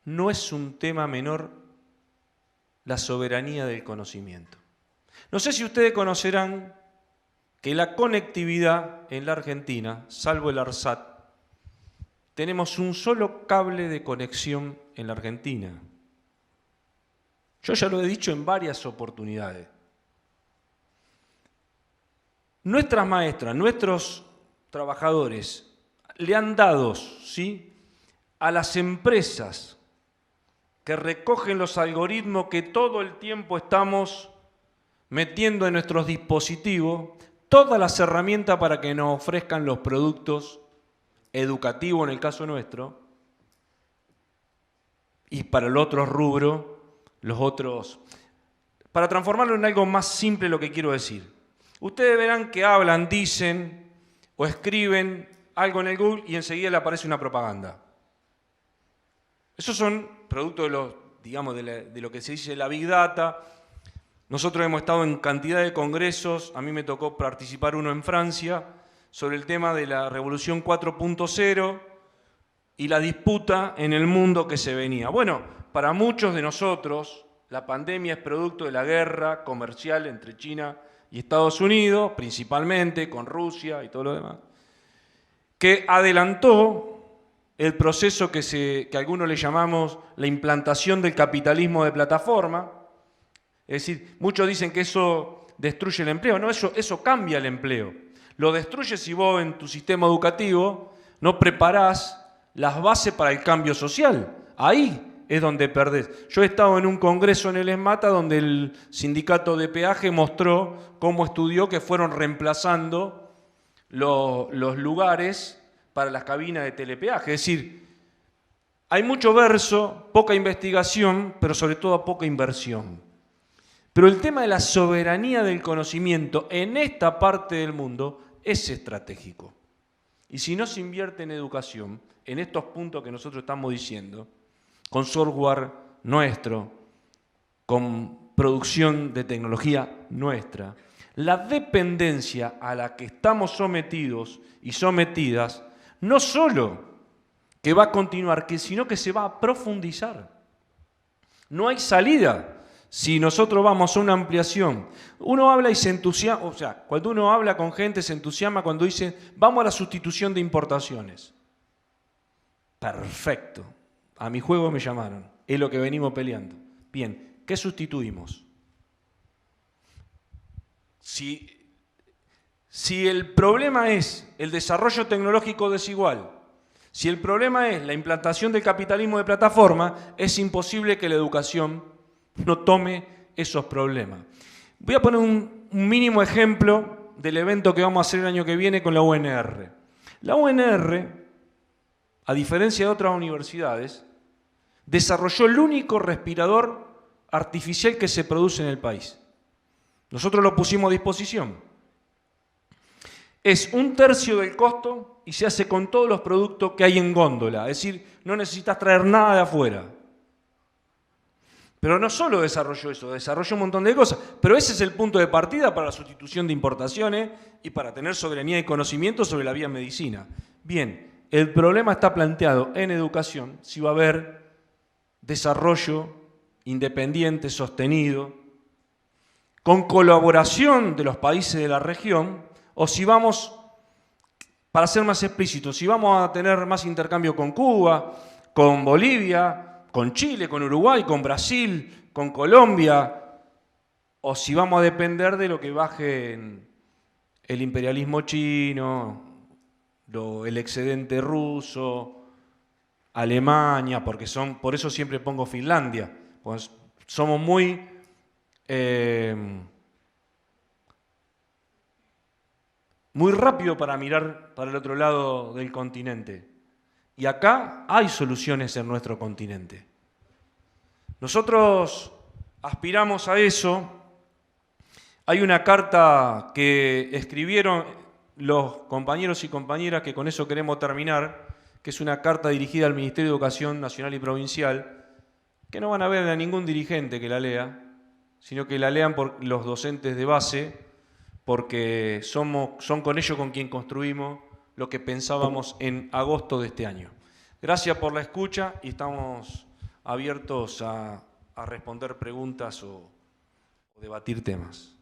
no es un tema menor la soberanía del conocimiento. No sé si ustedes conocerán que la conectividad en la Argentina, salvo el ARSAT, tenemos un solo cable de conexión en la Argentina. Yo ya lo he dicho en varias oportunidades. Nuestras maestras, nuestros trabajadores le han dado, ¿sí?, a las empresas que recogen los algoritmos que todo el tiempo estamos metiendo en nuestros dispositivos, todas las herramientas para que nos ofrezcan los productos educativos en el caso nuestro, y para el otro rubro, los otros. Para transformarlo en algo más simple lo que quiero decir. Ustedes verán que hablan, dicen o escriben algo en el Google y enseguida le aparece una propaganda. Esos son productos de los, digamos, de lo que se dice la Big Data. Nosotros hemos estado en cantidad de congresos, a mí me tocó participar uno en Francia, sobre el tema de la Revolución 4.0 y la disputa en el mundo que se venía. Bueno, para muchos de nosotros, la pandemia es producto de la guerra comercial entre China y Estados Unidos, principalmente con Rusia y todo lo demás, que adelantó el proceso que algunos le llamamos la implantación del capitalismo de plataforma. Es decir, muchos dicen que eso destruye el empleo. No, eso cambia el empleo. Lo destruye si vos en tu sistema educativo no preparás las bases para el cambio social. Ahí es donde perdés. Yo he estado en un congreso en el ESMATA donde el sindicato de peaje mostró cómo estudió que fueron reemplazando los lugares para las cabinas de telepeaje. Es decir, hay mucho verso, poca investigación, pero sobre todo poca inversión. Pero el tema de la soberanía del conocimiento en esta parte del mundo es estratégico. Y si no se invierte en educación, en estos puntos que nosotros estamos diciendo, con software nuestro, con producción de tecnología nuestra, la dependencia a la que estamos sometidos y sometidas, no solo que va a continuar, sino que se va a profundizar. No hay salida. Si nosotros vamos a una ampliación, uno habla y se entusiasma, o sea, cuando uno habla con gente se entusiasma cuando dice vamos a la sustitución de importaciones. Perfecto, a mi juego me llamaron, es lo que venimos peleando. Bien, ¿qué sustituimos? Si el problema es el desarrollo tecnológico desigual, si el problema es la implantación del capitalismo de plataforma, es imposible que la educación no tome esos problemas. Voy a poner un mínimo ejemplo del evento que vamos a hacer el año que viene con la UNR. La UNR, a diferencia de otras universidades, desarrolló el único respirador artificial que se produce en el país. Nosotros lo pusimos a disposición. Es 1/3 del costo y se hace con todos los productos que hay en góndola. Es decir, no necesitas traer nada de afuera. Pero no solo desarrolló eso, desarrolló un montón de cosas. Pero ese es el punto de partida para la sustitución de importaciones y para tener soberanía y conocimiento sobre la vía medicina. Bien, el problema está planteado en educación, si va a haber desarrollo independiente, sostenido, con colaboración de los países de la región, o si vamos, para ser más explícitos, si vamos a tener más intercambio con Cuba, con Bolivia, con Chile, con Uruguay, con Brasil, con Colombia, o si vamos a depender de lo que baje en el imperialismo chino, el excedente ruso, Alemania, porque por eso siempre pongo Finlandia, pues somos muy rápido para mirar para el otro lado del continente. Y acá hay soluciones en nuestro continente. Nosotros aspiramos a eso. Hay una carta que escribieron los compañeros y compañeras, que con eso queremos terminar, que es una carta dirigida al Ministerio de Educación Nacional y Provincial, que no van a ver a ningún dirigente que la lea, sino que la lean por los docentes de base, porque son con ellos con quien construimos lo que pensábamos en agosto de este año. Gracias por la escucha y estamos abiertos a responder preguntas o debatir temas.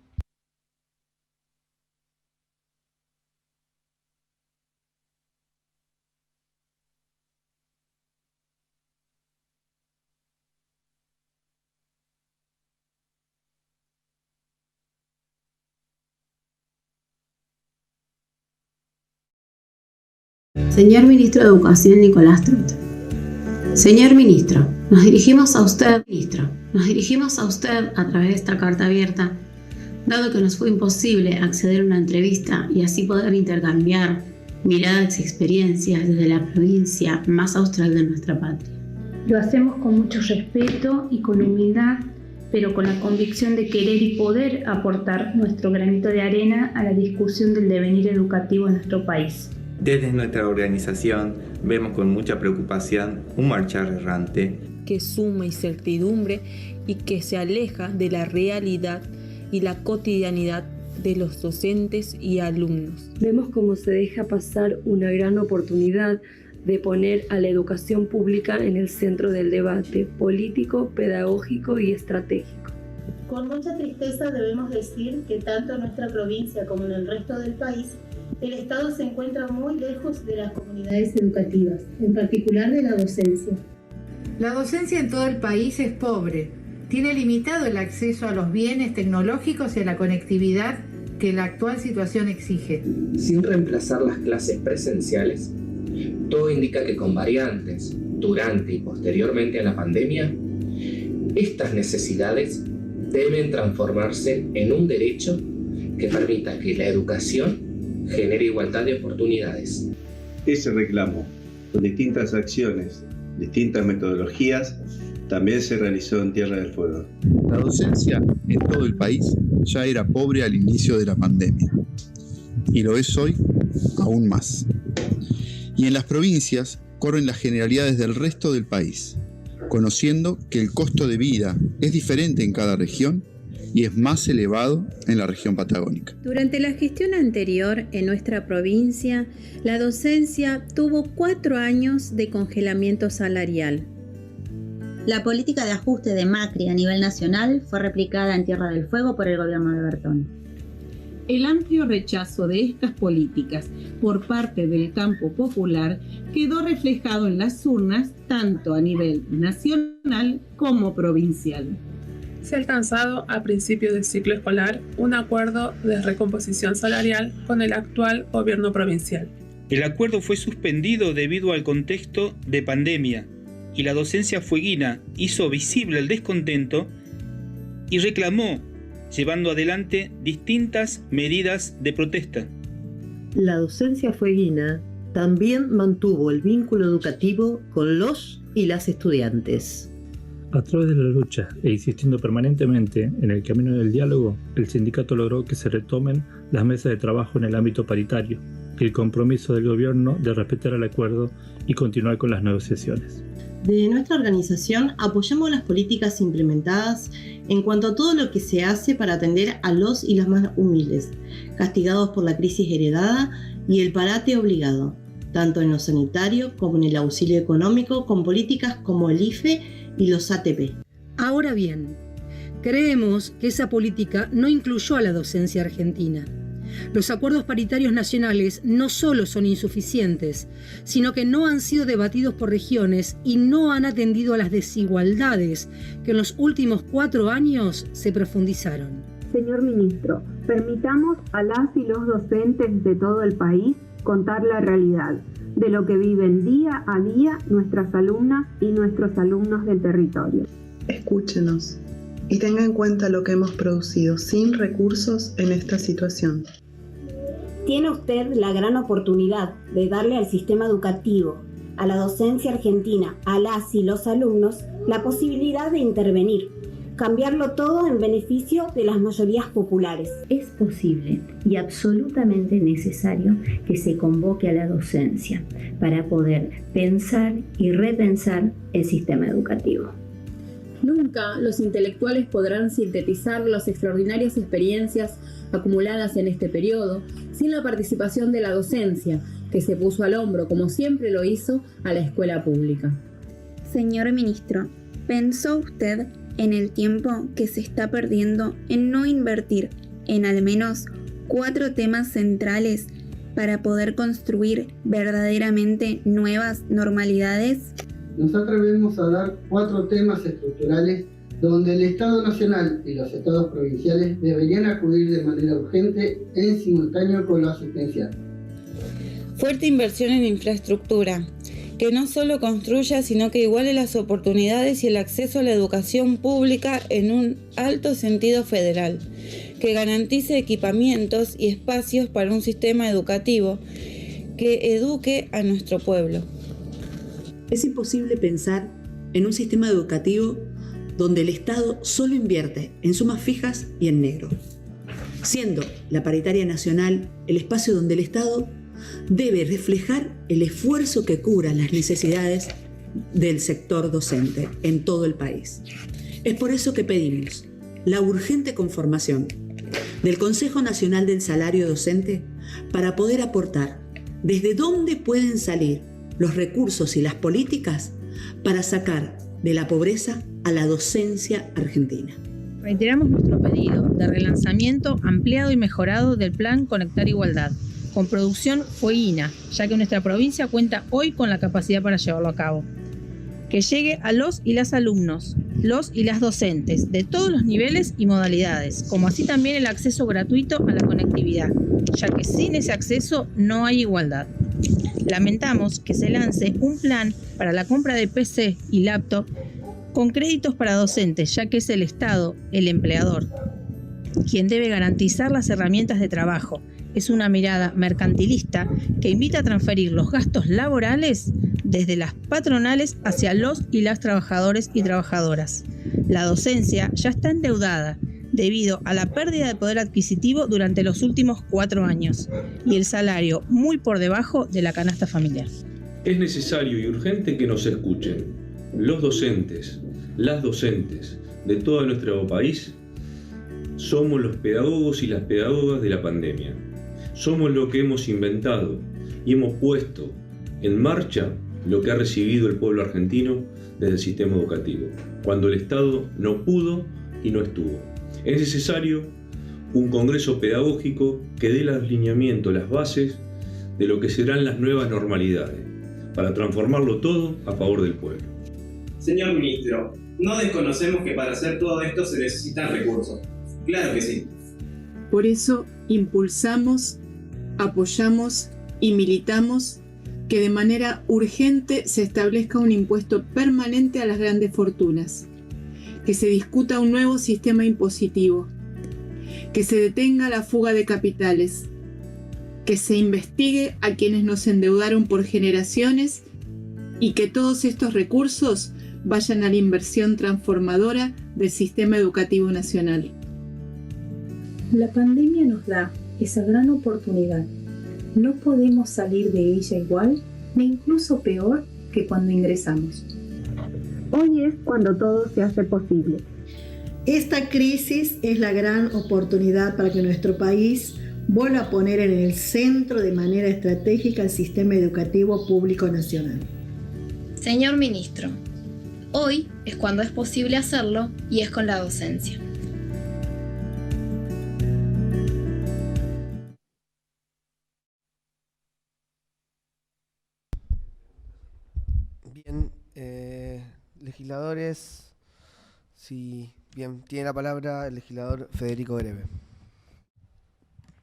Señor Ministro de Educación Nicolás Trut. Señor Ministro, nos dirigimos a usted a través de esta carta abierta, dado que nos fue imposible acceder a una entrevista y así poder intercambiar miradas y experiencias desde la provincia más austral de nuestra patria. Lo hacemos con mucho respeto y con humildad, pero con la convicción de querer y poder aportar nuestro granito de arena a la discusión del devenir educativo en nuestro país. Desde nuestra organización vemos con mucha preocupación un marchar errante que suma incertidumbre y que se aleja de la realidad y la cotidianidad de los docentes y alumnos. Vemos cómo se deja pasar una gran oportunidad de poner a la educación pública en el centro del debate político, pedagógico y estratégico. Con mucha tristeza debemos decir que tanto en nuestra provincia como en el resto del país, el Estado se encuentra muy lejos de las comunidades educativas, en particular de la docencia. La docencia en todo el país es pobre. Tiene limitado el acceso a los bienes tecnológicos y a la conectividad que la actual situación exige. Sin reemplazar las clases presenciales, todo indica que con variantes, durante y posteriormente a la pandemia, estas necesidades deben transformarse en un derecho que permita que la educación genere igualdad de oportunidades. Ese reclamo, con distintas acciones, distintas metodologías, también se realizó en Tierra del Fuego. La docencia en todo el país ya era pobre al inicio de la pandemia y lo es hoy aún más. Y en las provincias corren las generalidades del resto del país, conociendo que el costo de vida es diferente en cada región y es más elevado en la región patagónica. Durante la gestión anterior en nuestra provincia, la docencia tuvo 4 años de congelamiento salarial. La política de ajuste de Macri a nivel nacional fue replicada en Tierra del Fuego por el gobierno de Bertone. El amplio rechazo de estas políticas por parte del campo popular quedó reflejado en las urnas tanto a nivel nacional como provincial. Se ha alcanzado a principios del ciclo escolar un acuerdo de recomposición salarial con el actual gobierno provincial. El acuerdo fue suspendido debido al contexto de pandemia y la docencia fueguina hizo visible el descontento y reclamó, llevando adelante distintas medidas de protesta. La docencia fueguina también mantuvo el vínculo educativo con los y las estudiantes. A través de la lucha e insistiendo permanentemente en el camino del diálogo, el sindicato logró que se retomen las mesas de trabajo en el ámbito paritario y el compromiso del gobierno de respetar el acuerdo y continuar con las negociaciones. De nuestra organización apoyamos las políticas implementadas en cuanto a todo lo que se hace para atender a los y las más humildes, castigados por la crisis heredada y el parate obligado, tanto en lo sanitario como en el auxilio económico, con políticas como el IFE y los ATP. Ahora bien, creemos que esa política no incluyó a la docencia argentina. Los acuerdos paritarios nacionales no solo son insuficientes, sino que no han sido debatidos por regiones y no han atendido a las desigualdades que en los últimos 4 años se profundizaron. Señor Ministro, permitamos a las y los docentes de todo el país contar la realidad de lo que viven día a día nuestras alumnas y nuestros alumnos del territorio. Escúchenos y tenga en cuenta lo que hemos producido sin recursos en esta situación. Tiene usted la gran oportunidad de darle al sistema educativo, a la docencia argentina, a las y los alumnos, la posibilidad de intervenir, cambiarlo todo en beneficio de las mayorías populares. Es posible y absolutamente necesario que se convoque a la docencia para poder pensar y repensar el sistema educativo. Nunca los intelectuales podrán sintetizar las extraordinarias experiencias acumuladas en este periodo sin la participación de la docencia, que se puso al hombro, como siempre lo hizo, a la escuela pública. Señor Ministro, ¿pensó usted en el tiempo que se está perdiendo en no invertir en al menos 4 temas centrales para poder construir verdaderamente nuevas normalidades? Nos atrevemos a dar 4 temas estructurales donde el Estado Nacional y los Estados provinciales deberían acudir de manera urgente en simultáneo con lo asistencial. Fuerte inversión en infraestructura, que no solo construya, sino que iguale las oportunidades y el acceso a la educación pública en un alto sentido federal, que garantice equipamientos y espacios para un sistema educativo que eduque a nuestro pueblo. Es imposible pensar en un sistema educativo donde el Estado solo invierte en sumas fijas y en negro, siendo la paritaria nacional el espacio donde el Estado debe reflejar el esfuerzo que cubra las necesidades del sector docente en todo el país. Es por eso que pedimos la urgente conformación del Consejo Nacional del Salario Docente para poder aportar desde dónde pueden salir los recursos y las políticas para sacar de la pobreza a la docencia argentina. Reiteramos nuestro pedido de relanzamiento ampliado y mejorado del Plan Conectar Igualdad, con producción fueguina, ya que nuestra provincia cuenta hoy con la capacidad para llevarlo a cabo. Que llegue a los y las alumnos, los y las docentes, de todos los niveles y modalidades, como así también el acceso gratuito a la conectividad, ya que sin ese acceso no hay igualdad. Lamentamos que se lance un plan para la compra de PC y laptop con créditos para docentes, ya que es el Estado, el empleador, quien debe garantizar las herramientas de trabajo. Es una mirada mercantilista que invita a transferir los gastos laborales desde las patronales hacia los y las trabajadores y trabajadoras. La docencia ya está endeudada debido a la pérdida de poder adquisitivo durante los últimos 4 años y el salario muy por debajo de la canasta familiar. Es necesario y urgente que nos escuchen los docentes, las docentes de todo nuestro país. Somos los pedagogos y las pedagogas de la pandemia. Somos lo que hemos inventado y hemos puesto en marcha lo que ha recibido el pueblo argentino desde el sistema educativo, cuando el Estado no pudo y no estuvo. Es necesario un congreso pedagógico que dé los lineamientos, las bases de lo que serán las nuevas normalidades, para transformarlo todo a favor del pueblo. Señor Ministro, no desconocemos que para hacer todo esto se necesitan recursos. Claro que sí. Por eso impulsamos, apoyamos y militamos que de manera urgente se establezca un impuesto permanente a las grandes fortunas, que se discuta un nuevo sistema impositivo, que se detenga la fuga de capitales, que se investigue a quienes nos endeudaron por generaciones y que todos estos recursos vayan a la inversión transformadora del sistema educativo nacional. La pandemia nos da esa gran oportunidad. No podemos salir de ella igual, ni incluso peor que cuando ingresamos. Hoy es cuando todo se hace posible. Esta crisis es la gran oportunidad para que nuestro país vuelva a poner en el centro de manera estratégica el sistema educativo público nacional. Señor Ministro, hoy es cuando es posible hacerlo y es con la docencia. Bien, legisladores, bien, tiene la palabra el legislador Federico Greve.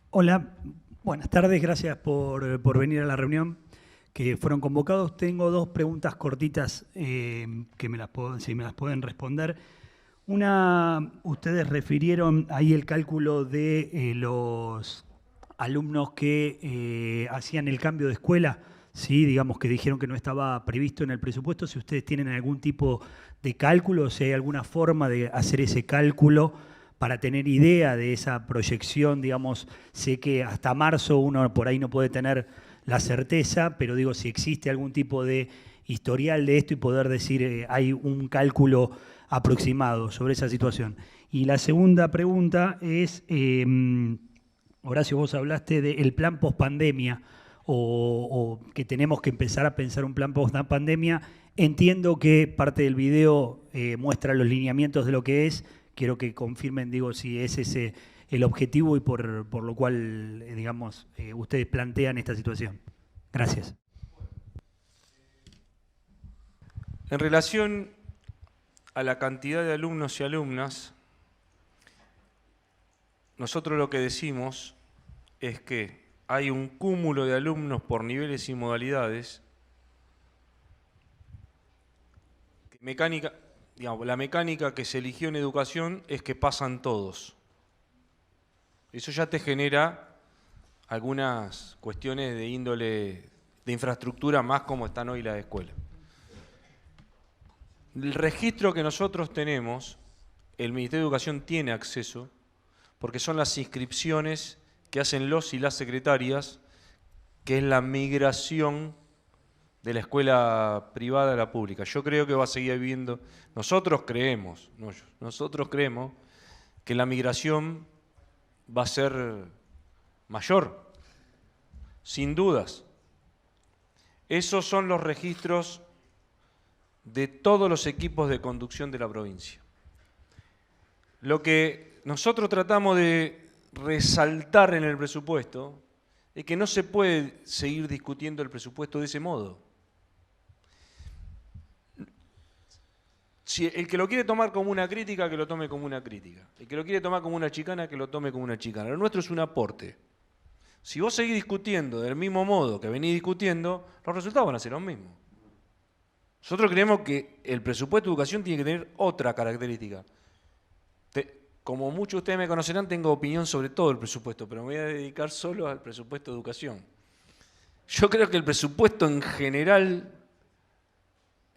Hola, buenas tardes, gracias por venir a la reunión que fueron convocados. Tengo 2 preguntas cortitas que si me las pueden responder. Una, ustedes refirieron ahí el cálculo de los alumnos que hacían el cambio de escuela. Sí, digamos que dijeron que no estaba previsto en el presupuesto. Si ustedes tienen algún tipo de cálculo, si hay alguna forma de hacer ese cálculo para tener idea de esa proyección, digamos, sé que hasta marzo uno por ahí no puede tener la certeza, pero digo, si existe algún tipo de historial de esto y poder decir hay un cálculo aproximado sobre esa situación. Y la segunda pregunta es, Horacio, vos hablaste del plan pospandemia, o que tenemos que empezar a pensar un plan post-pandemia. Entiendo que parte del video muestra los lineamientos de lo que es. Quiero que confirmen, digo, si es ese el objetivo y por lo cual, digamos, ustedes plantean esta situación. Gracias. En relación a la cantidad de alumnos y alumnas, nosotros lo que decimos es que hay un cúmulo de alumnos por niveles y modalidades. La mecánica que se eligió en educación es que pasan todos. Eso ya te genera algunas cuestiones de índole de infraestructura más como están hoy las escuelas. El registro que nosotros tenemos, el Ministerio de Educación tiene acceso, porque son las inscripciones que hacen los y las secretarias, que es la migración de la escuela privada a la pública. Yo creo que va a seguir habiendo, nosotros creemos que la migración va a ser mayor, sin dudas. Esos son los registros de todos los equipos de conducción de la provincia. Lo que nosotros tratamos de resaltar en el presupuesto es que no se puede seguir discutiendo el presupuesto de ese modo. Si el que lo quiere tomar como una crítica, que lo tome como una crítica. El que lo quiere tomar como una chicana, que lo tome como una chicana. Lo nuestro es un aporte. Si vos seguís discutiendo del mismo modo que venís discutiendo, los resultados van a ser los mismos. Nosotros creemos que el presupuesto de educación tiene que tener otra característica. Como muchos de ustedes me conocerán, tengo opinión sobre todo el presupuesto, pero me voy a dedicar solo al presupuesto de educación. Yo creo que el presupuesto en general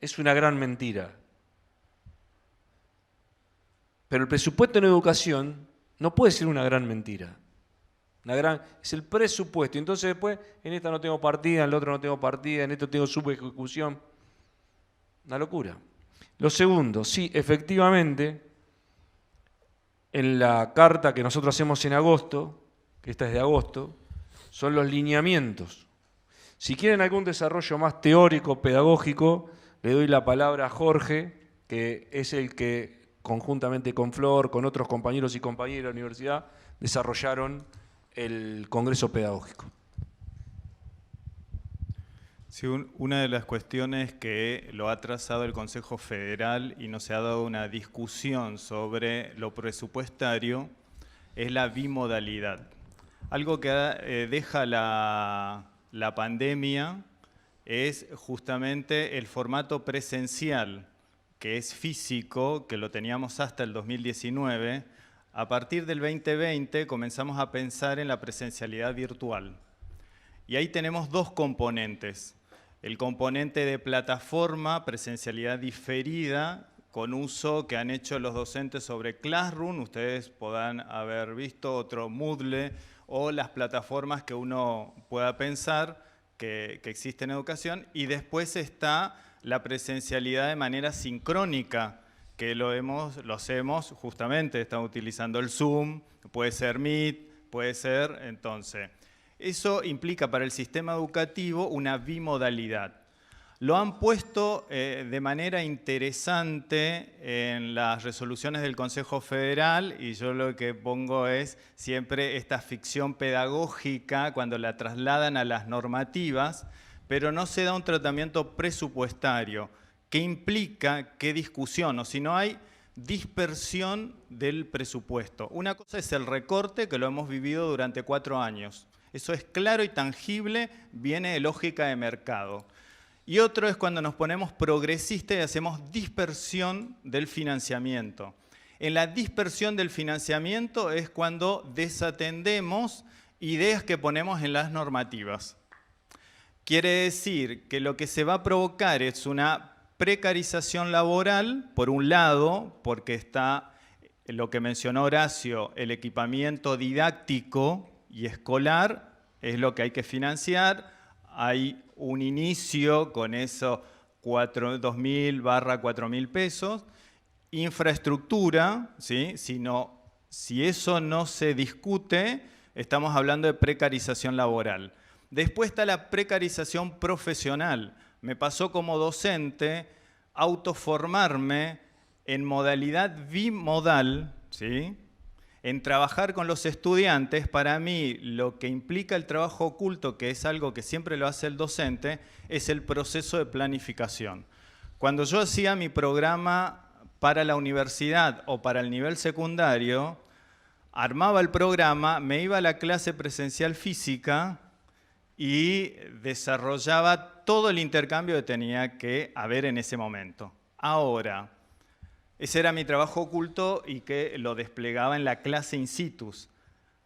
es una gran mentira. Pero el presupuesto en educación no puede ser una gran mentira. Es el presupuesto. Entonces después, en esta no tengo partida, en el otro no tengo partida, en esto tengo subejecución. Una locura. Lo segundo, sí, efectivamente, en la carta que nosotros hacemos en agosto, que esta es de agosto, son los lineamientos. Si quieren algún desarrollo más teórico, pedagógico, le doy la palabra a Jorge, que es el que conjuntamente con Flor, con otros compañeros y compañeras de la universidad, desarrollaron el Congreso Pedagógico. Sí, una de las cuestiones que lo ha trazado el Consejo Federal y no se ha dado una discusión sobre lo presupuestario es la bimodalidad. Algo que deja la pandemia es justamente el formato presencial, que es físico, que lo teníamos hasta el 2019. A partir del 2020 comenzamos a pensar en la presencialidad virtual. Y ahí tenemos dos componentes. El componente de plataforma, presencialidad diferida, con uso que han hecho los docentes sobre Classroom, ustedes podrán haber visto otro Moodle, o las plataformas que uno pueda pensar que existen en educación, y después está la presencialidad de manera sincrónica, que lo hacemos justamente, estamos utilizando el Zoom, puede ser Meet, puede ser, entonces. Eso implica para el sistema educativo una bimodalidad. Lo han puesto de manera interesante en las resoluciones del Consejo Federal y yo lo que pongo es siempre esta ficción pedagógica cuando la trasladan a las normativas, pero no se da un tratamiento presupuestario. ¿Qué implica? ¿Qué discusión? O si no hay dispersión del presupuesto. Una cosa es el recorte, que lo hemos vivido durante 4 años. Eso es claro y tangible, viene de lógica de mercado. Y otro es cuando nos ponemos progresistas y hacemos dispersión del financiamiento. En la dispersión del financiamiento es cuando desatendemos ideas que ponemos en las normativas. Quiere decir que lo que se va a provocar es una precarización laboral, por un lado, porque está lo que mencionó Horacio, el equipamiento didáctico y escolar, es lo que hay que financiar. Hay un inicio con eso 2.000 / 4.000 pesos. Infraestructura, ¿sí? Si eso no se discute, estamos hablando de precarización laboral. Después está la precarización profesional. Me pasó como docente autoformarme en modalidad bimodal, ¿sí? En trabajar con los estudiantes. Para mí, lo que implica el trabajo oculto, que es algo que siempre lo hace el docente, es el proceso de planificación. Cuando yo hacía mi programa para la universidad o para el nivel secundario, armaba el programa, me iba a la clase presencial física y desarrollaba todo el intercambio que tenía que haber en ese momento. Ahora, ese era mi trabajo oculto y que lo desplegaba en la clase in situ.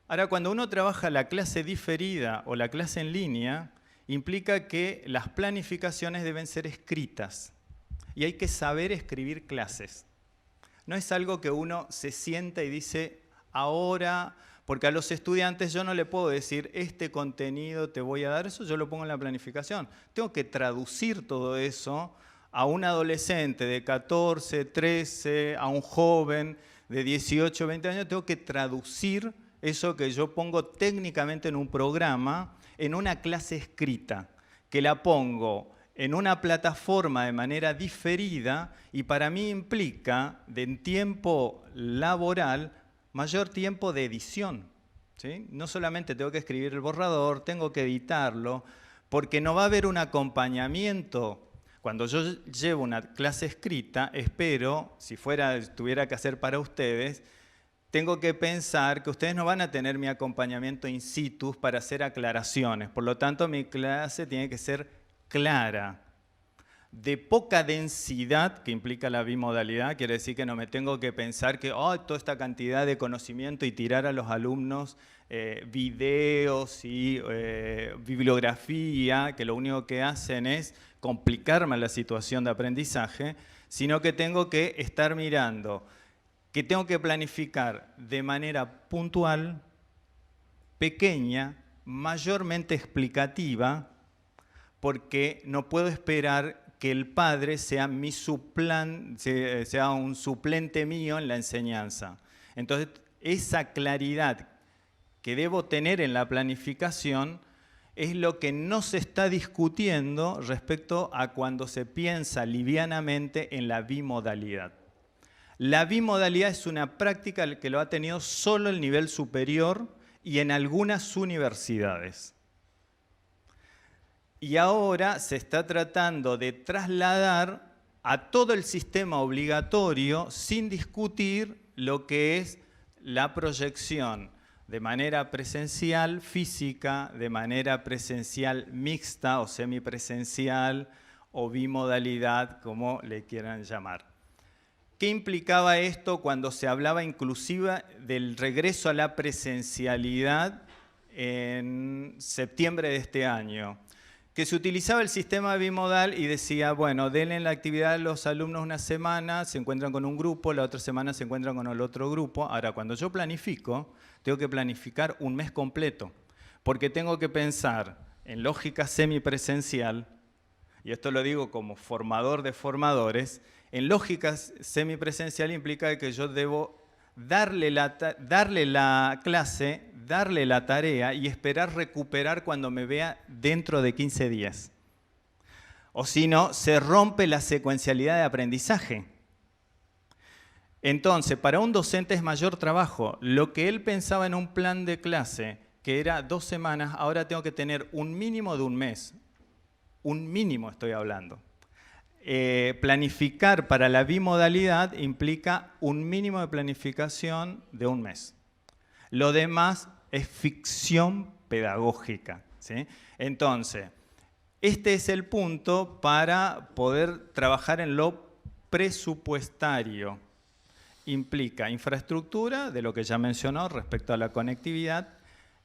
Ahora, cuando uno trabaja la clase diferida o la clase en línea, implica que las planificaciones deben ser escritas y hay que saber escribir clases. No es algo que uno se sienta y dice, ahora, porque a los estudiantes yo no le puedo decir, este contenido te voy a dar, eso yo lo pongo en la planificación. Tengo que traducir todo eso a un adolescente de 14, 13, a un joven de 18, 20 años, tengo que traducir eso que yo pongo técnicamente en un programa, en una clase escrita, que la pongo en una plataforma de manera diferida y para mí implica, en tiempo laboral, mayor tiempo de edición, ¿sí? No solamente tengo que escribir el borrador, tengo que editarlo, porque no va a haber un acompañamiento. Cuando yo llevo una clase escrita, espero, si tuviera que hacer para ustedes, tengo que pensar que ustedes no van a tener mi acompañamiento in situ para hacer aclaraciones. Por lo tanto, mi clase tiene que ser clara, de poca densidad, que implica la bimodalidad, quiere decir que no me tengo que pensar que toda esta cantidad de conocimiento y tirar a los alumnos videos y bibliografía, que lo único que hacen es complicarme la situación de aprendizaje, sino que tengo que estar mirando, que tengo que planificar de manera puntual, pequeña, mayormente explicativa, porque no puedo esperar que el padre sea un suplente mío en la enseñanza. Entonces, esa claridad que debo tener en la planificación es lo que no se está discutiendo respecto a cuando se piensa livianamente en la bimodalidad. La bimodalidad es una práctica que lo ha tenido solo el nivel superior y en algunas universidades. Y ahora se está tratando de trasladar a todo el sistema obligatorio sin discutir lo que es la proyección de manera presencial, física, de manera presencial mixta o semipresencial o bimodalidad, como le quieran llamar. ¿Qué implicaba esto cuando se hablaba inclusive del regreso a la presencialidad en septiembre de este año? Que se utilizaba el sistema bimodal y decía, bueno, denle la actividad a los alumnos una semana, se encuentran con un grupo, la otra semana se encuentran con el otro grupo. Ahora, cuando yo planifico, tengo que planificar un mes completo, porque tengo que pensar en lógica semipresencial, y esto lo digo como formador de formadores, en lógica semipresencial implica que yo debo darle la clase, darle la tarea y esperar recuperar cuando me vea dentro de 15 días. O si no, se rompe la secuencialidad de aprendizaje. Entonces, para un docente es mayor trabajo. Lo que él pensaba en un plan de clase, que era 2 semanas, ahora tengo que tener un mínimo de un mes. Un mínimo estoy hablando. Planificar para la bimodalidad implica un mínimo de planificación de un mes. Lo demás es ficción pedagógica, ¿sí? Entonces, este es el punto para poder trabajar en lo presupuestario. Implica infraestructura, de lo que ya mencionó respecto a la conectividad,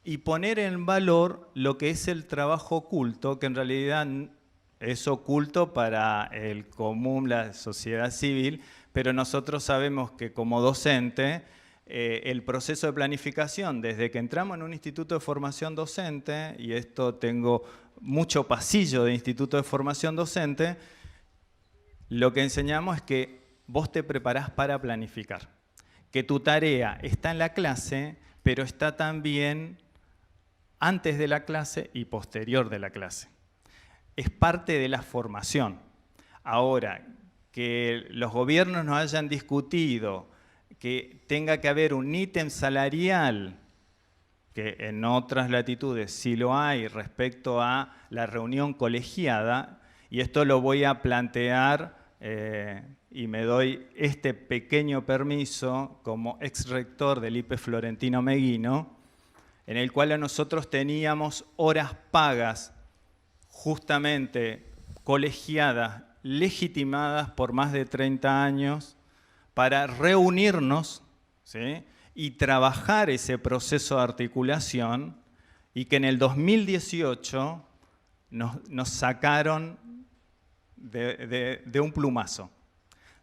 y poner en valor lo que es el trabajo oculto, que en realidad es oculto para el común, la sociedad civil, pero nosotros sabemos que como docente, el proceso de planificación, desde que entramos en un instituto de formación docente, y esto tengo mucho pasillo de instituto de formación docente, lo que enseñamos es que vos te preparás para planificar, que tu tarea está en la clase, pero está también antes de la clase y posterior de la clase. Es parte de la formación. Ahora, que los gobiernos no hayan discutido que tenga que haber un ítem salarial, que en otras latitudes sí lo hay respecto a la reunión colegiada, y esto lo voy a plantear y me doy este pequeño permiso como ex rector del IPE Florentino Meguino, en el cual nosotros teníamos horas pagas, justamente colegiadas, legitimadas por más de 30 años, para reunirnos, ¿sí?, y trabajar ese proceso de articulación, y que en el 2018 nos sacaron de un plumazo.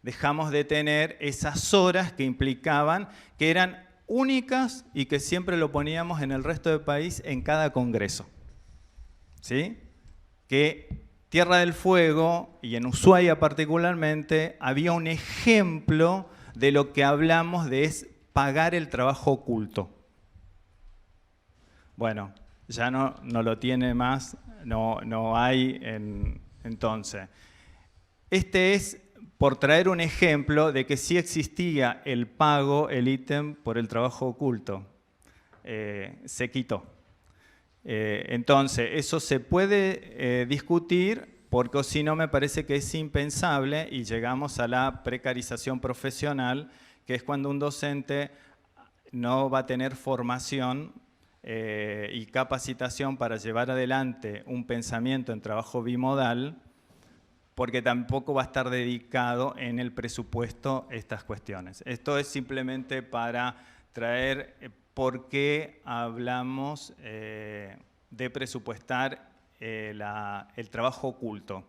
Dejamos de tener esas horas que implicaban, que eran únicas y que siempre lo poníamos en el resto del país en cada congreso. ¿Sí? Que Tierra del Fuego, y en Ushuaia particularmente, había un ejemplo de lo que hablamos de es pagar el trabajo oculto. Bueno, ya no lo tiene más, no hay entonces. Este es por traer un ejemplo de que sí existía el pago, el ítem por el trabajo oculto. Se quitó. Entonces, eso se puede discutir, porque si no me parece que es impensable y llegamos a la precarización profesional, que es cuando un docente no va a tener formación y capacitación para llevar adelante un pensamiento en trabajo bimodal, porque tampoco va a estar dedicado en el presupuesto estas cuestiones. Esto es simplemente para traer por qué hablamos de presupuestar el trabajo oculto.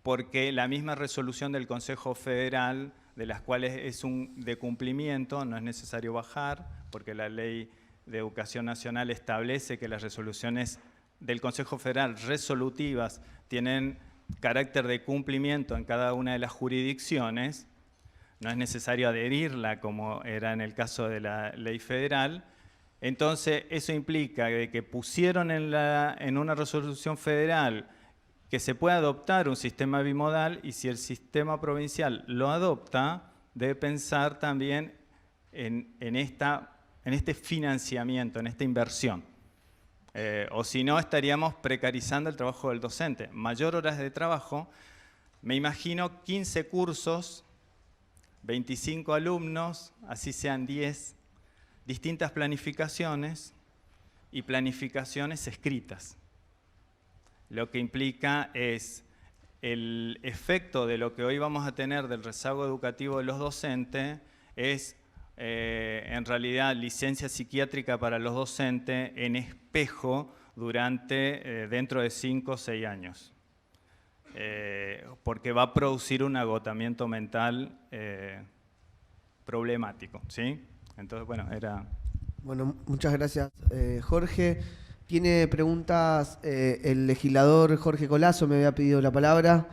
Porque la misma resolución del Consejo Federal, de las cuales es de cumplimiento, no es necesario bajar, porque la Ley de Educación Nacional establece que las resoluciones del Consejo Federal resolutivas tienen carácter de cumplimiento en cada una de las jurisdicciones, no es necesario adherirla como era en el caso de la ley federal. Entonces eso implica que pusieron en una resolución federal que se puede adoptar un sistema bimodal, y si el sistema provincial lo adopta, debe pensar también en este financiamiento, en esta inversión. O si no, estaríamos precarizando el trabajo del docente. Mayor horas de trabajo, me imagino 15 cursos, 25 alumnos, así sean 10, distintas planificaciones y planificaciones escritas. Lo que implica es el efecto de lo que hoy vamos a tener del rezago educativo de los docentes, es en realidad licencia psiquiátrica para los docentes en espejo dentro de 5 o 6 años. Porque va a producir un agotamiento mental problemático, ¿sí? Entonces, bueno, era... Bueno, muchas gracias, Jorge. Tiene preguntas el legislador Jorge Colazo, me había pedido la palabra.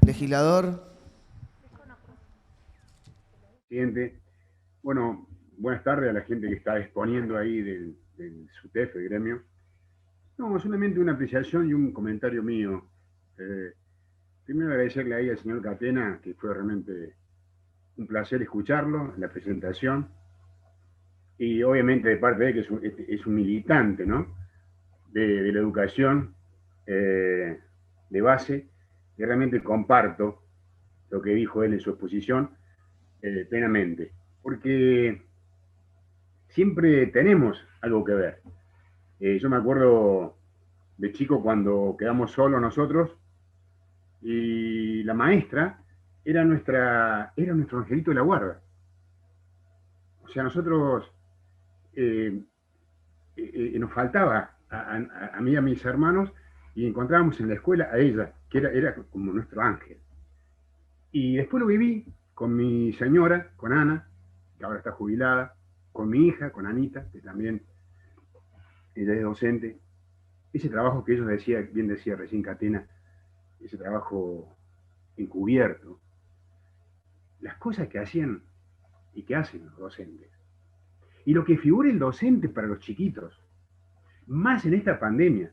Legislador. Presidente. Bueno, buenas tardes a la gente que está exponiendo ahí del SUTEF, el gremio. No, solamente una apreciación y un comentario mío. Primero agradecerle ahí al señor Catena, que fue realmente un placer escucharlo, la presentación. Y obviamente de parte de él, que es un militante, ¿no?, de la educación de base, y realmente comparto lo que dijo él en su exposición plenamente. Porque siempre tenemos algo que ver. Yo me acuerdo de chico cuando quedamos solos nosotros y la maestra era nuestro angelito de la guarda. O sea, nosotros nos faltaba a mí y a mis hermanos, y encontrábamos en la escuela a ella, que era como nuestro ángel. Y después lo viví con mi señora, con Ana, que ahora está jubilada, con mi hija, con Anita, que también ella es docente. Ese trabajo que ellos bien decía recién Catena, ese trabajo encubierto, las cosas que hacían y que hacen los docentes. Y lo que figura el docente para los chiquitos, más en esta pandemia.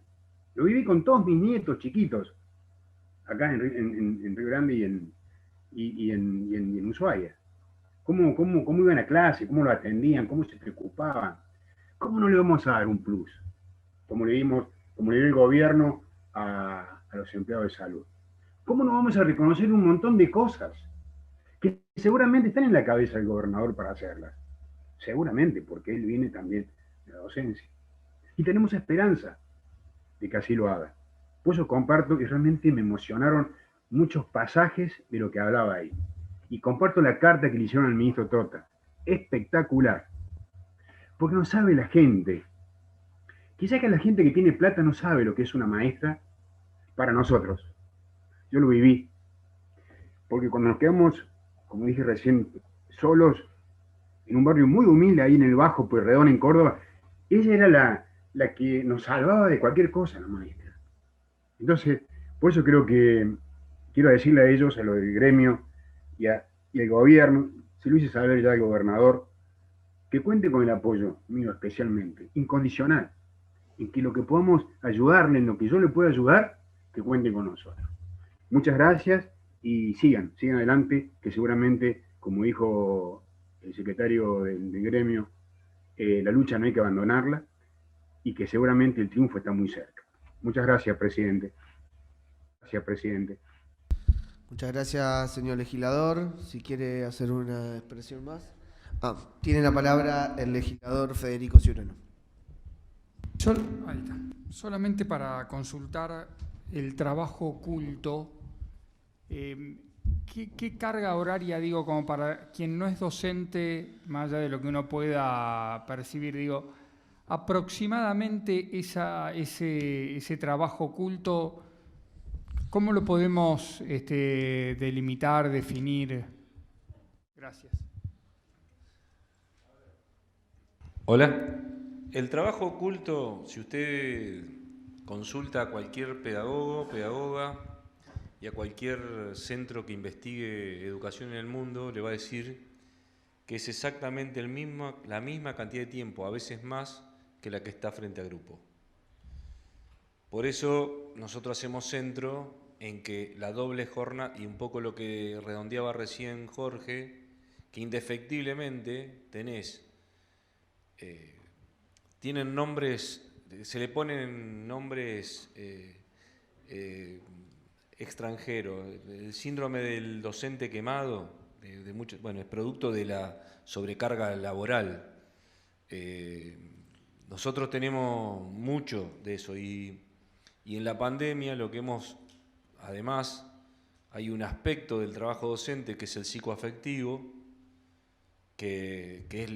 Lo viví con todos mis nietos chiquitos, acá en Río Grande y en Ushuaia. Cómo iban a clase, cómo lo atendían, cómo se preocupaban. ¿Cómo no le vamos a dar un plus? Como le dio el gobierno a los empleados de salud. ¿Cómo no vamos a reconocer un montón de cosas que seguramente están en la cabeza del gobernador para hacerlas? Seguramente, porque él viene también de la docencia. Y tenemos esperanza de que así lo haga. Por eso comparto y realmente me emocionaron muchos pasajes de lo que hablaba ahí. Y comparto la carta que le hicieron al ministro Trota. Espectacular. Porque no sabe la gente. Quizá que la gente que tiene plata no sabe lo que es una maestra para nosotros. Yo lo viví. Porque cuando nos quedamos, como dije recién, solos, en un barrio muy humilde ahí en el Bajo Pueyrredón, en Córdoba, ella era la que nos salvaba de cualquier cosa, la maestra. Entonces, por eso creo que quiero decirle a ellos, a lo del gremio y al gobierno, se lo hice saber ya al gobernador, que cuente con el apoyo mío especialmente, incondicional, en que lo que podamos ayudarle, en lo que yo le pueda ayudar, que cuente con nosotros. Muchas gracias y sigan adelante, que seguramente, como dijo el secretario del gremio, la lucha no hay que abandonarla y que seguramente el triunfo está muy cerca. Muchas gracias, presidente. Gracias, presidente. Muchas gracias, señor legislador. Si quiere hacer una expresión más. Tiene la palabra el legislador Federico Ciurano. Ahí está. Solamente para consultar el trabajo oculto, ¿qué carga horaria, digo, como para quien no es docente, más allá de lo que uno pueda percibir, digo, aproximadamente ese trabajo oculto, ¿cómo lo podemos delimitar, definir? Gracias. Hola. El trabajo oculto, si usted consulta a cualquier pedagogo, pedagoga y a cualquier centro que investigue educación en el mundo, le va a decir que es exactamente la misma cantidad de tiempo, a veces más, que la que está frente al grupo. Por eso nosotros hacemos centro en que la doble jornada, y un poco lo que redondeaba recién Jorge, que indefectiblemente tienen nombres, se le ponen nombres extranjeros. El síndrome del docente quemado, es producto de la sobrecarga laboral. Nosotros tenemos mucho de eso y en la pandemia lo que además, hay un aspecto del trabajo docente que es el psicoafectivo, que es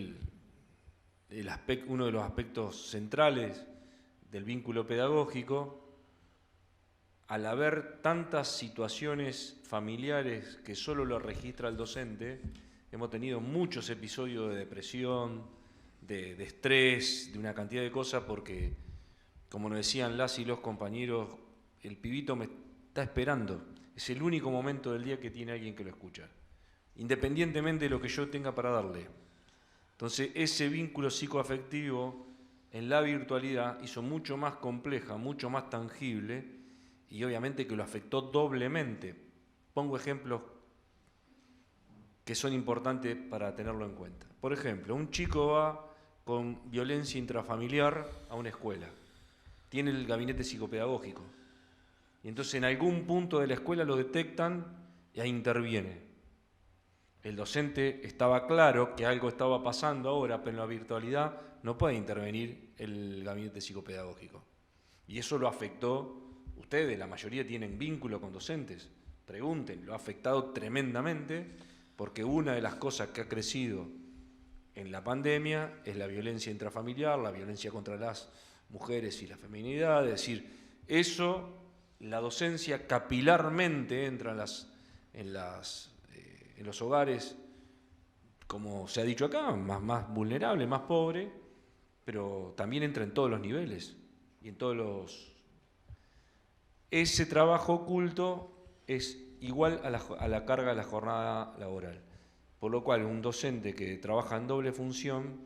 uno de los aspectos centrales del vínculo pedagógico. Al haber tantas situaciones familiares que solo lo registra el docente, hemos tenido muchos episodios de depresión, de estrés, de una cantidad de cosas, porque, como nos decían las y los compañeros, el pibito me está esperando. Es el único momento del día que tiene alguien que lo escucha, independientemente de lo que yo tenga para darle. Entonces, ese vínculo psicoafectivo en la virtualidad hizo mucho más compleja, mucho más tangible, y obviamente que lo afectó doblemente. Pongo ejemplos que son importantes para tenerlo en cuenta. Por ejemplo, un chico va con violencia intrafamiliar a una escuela, tiene el gabinete psicopedagógico, y entonces en algún punto de la escuela lo detectan y ahí interviene. El docente estaba claro que algo estaba pasando ahora, pero en la virtualidad no puede intervenir el gabinete psicopedagógico. Y eso lo afectó. Ustedes, la mayoría, tienen vínculo con docentes. Pregunten, lo ha afectado tremendamente, porque una de las cosas que ha crecido en la pandemia es la violencia intrafamiliar, la violencia contra las mujeres y la feminidad. Es decir, eso, la docencia capilarmente entra en los hogares, como se ha dicho acá, más vulnerable, más pobre, pero también entra en todos los niveles y en todos los... Ese trabajo oculto es igual a la carga de la jornada laboral, por lo cual un docente que trabaja en doble función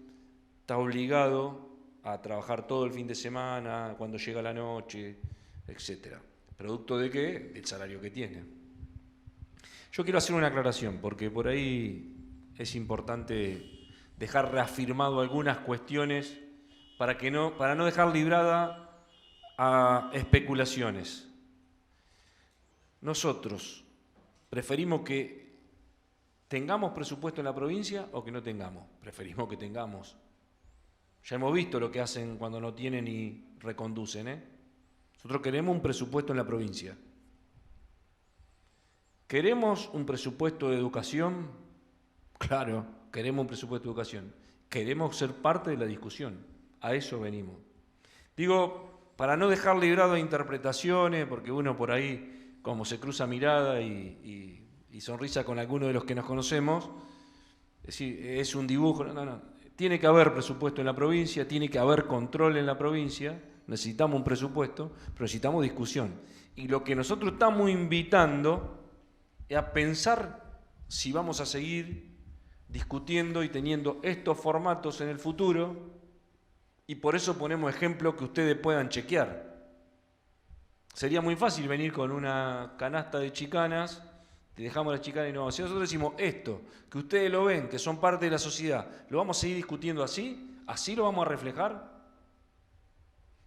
está obligado a trabajar todo el fin de semana, cuando llega la noche, etc. ¿Producto de qué? Del salario que tiene. Yo quiero hacer una aclaración, porque por ahí es importante dejar reafirmado algunas cuestiones para no dejar librada a especulaciones. Nosotros preferimos que tengamos presupuesto en la provincia o que no tengamos. Preferimos que tengamos. Ya hemos visto lo que hacen cuando no tienen y reconducen. Nosotros queremos un presupuesto en la provincia. ¿Queremos un presupuesto de educación? Claro, queremos un presupuesto de educación. Queremos ser parte de la discusión. A eso venimos. Digo, para no dejar librado a interpretaciones, porque uno por ahí, como se cruza mirada y sonrisa con alguno de los que nos conocemos, es decir, es un dibujo. No. Tiene que haber presupuesto en la provincia, tiene que haber control en la provincia, necesitamos un presupuesto, pero necesitamos discusión. Y lo que nosotros estamos invitando es a pensar si vamos a seguir discutiendo y teniendo estos formatos en el futuro, y por eso ponemos ejemplos que ustedes puedan chequear. Sería muy fácil venir con una canasta de chicanas, te dejamos las chicanas y no. Si nosotros decimos esto, que ustedes lo ven, que son parte de la sociedad, ¿lo vamos a seguir discutiendo así? ¿Así lo vamos a reflejar?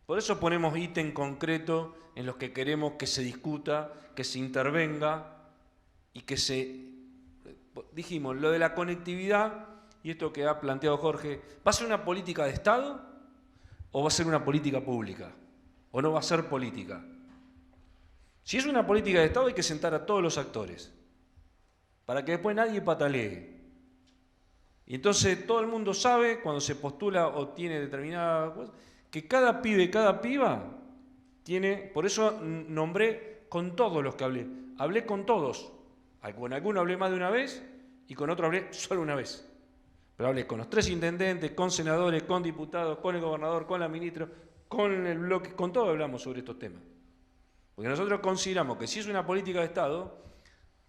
Por eso ponemos ítem concreto en los que queremos que se discuta, que se intervenga y que se... Dijimos, lo de la conectividad, y esto que ha planteado Jorge, ¿va a ser una política de Estado o va a ser una política pública? ¿O no va a ser política? Si es una política de Estado hay que sentar a todos los actores, para que después nadie patalee. Y entonces todo el mundo sabe, cuando se postula o tiene determinada cosa, que cada pibe, cada piba tiene... Por eso nombré con todos los que hablé con todos. Con alguno hablé más de una vez y con otro hablé solo una vez. Pero hablé con los 3 intendentes, con senadores, con diputados, con el gobernador, con la ministra, con el bloque, con todos hablamos sobre estos temas. Porque nosotros consideramos que si es una política de Estado,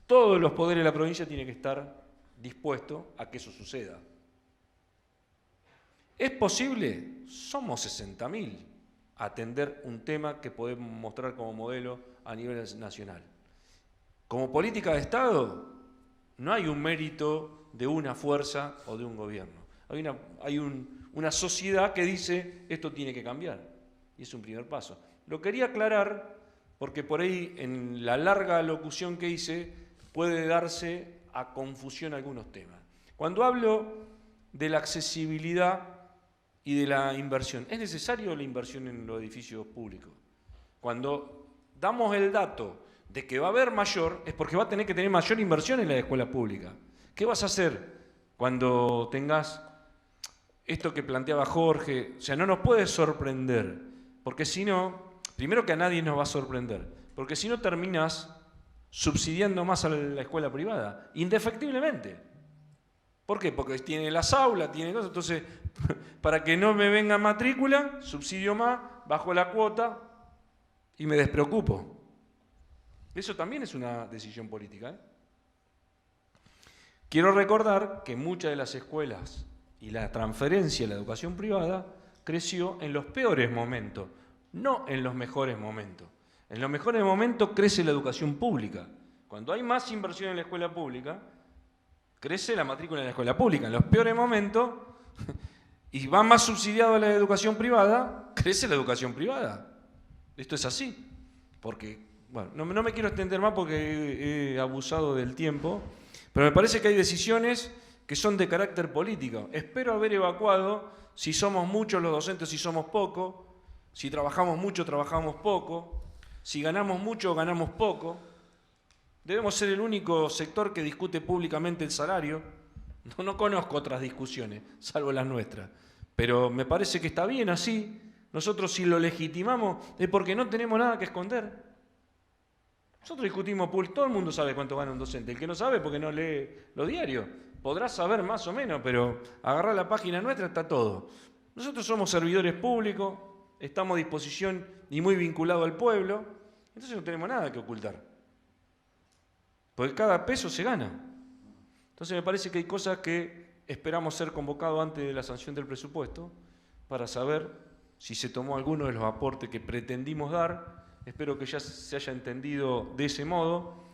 todos los poderes de la provincia tienen que estar dispuestos a que eso suceda. ¿Es posible? Somos 60.000 a atender un tema que podemos mostrar como modelo a nivel nacional. Como política de Estado, no hay un mérito de una fuerza o de un gobierno. Hay una sociedad que dice esto tiene que cambiar. Y es un primer paso. Lo quería aclarar porque por ahí en la larga locución que hice puede darse a confusión algunos temas. Cuando hablo de la accesibilidad y de la inversión, ¿es necesario la inversión en los edificios públicos? Cuando damos el dato de que va a haber mayor, es porque va a tener que tener mayor inversión en la escuela pública. ¿Qué vas a hacer cuando tengas esto que planteaba Jorge? O sea, no nos puede sorprender, porque si no, primero que a nadie nos va a sorprender, porque si no terminas subsidiando más a la escuela privada, indefectiblemente. ¿Por qué? Porque tiene las aulas, tiene cosas, entonces, para que no me venga matrícula, subsidio más, bajo la cuota y me despreocupo. Eso también es una decisión política. Quiero recordar que muchas de las escuelas y la transferencia a la educación privada creció en los peores momentos, no en los mejores momentos. En los mejores momentos crece la educación pública. Cuando hay más inversión en la escuela pública, crece la matrícula en la escuela pública. En los peores momentos, y va más subsidiado a la educación privada, crece la educación privada. Esto es así. Porque, bueno, no me quiero extender más porque he abusado del tiempo, pero me parece que hay decisiones que son de carácter político. Espero haber evacuado si somos muchos los docentes, si somos pocos, si trabajamos mucho, trabajamos poco, si ganamos mucho, ganamos poco. Debemos ser el único sector que discute públicamente el salario. No conozco otras discusiones, salvo las nuestras. Pero me parece que está bien así. Nosotros si lo legitimamos es porque no tenemos nada que esconder. Nosotros discutimos público, todo el mundo sabe cuánto gana un docente. El que no sabe porque no lee los diarios. Podrá saber más o menos, pero agarrar la página nuestra está todo. Nosotros somos servidores públicos, estamos a disposición y muy vinculados al pueblo, entonces no tenemos nada que ocultar. Porque cada peso se gana. Entonces me parece que hay cosas que esperamos ser convocados antes de la sanción del presupuesto para saber si se tomó alguno de los aportes que pretendimos dar. Espero que ya se haya entendido de ese modo.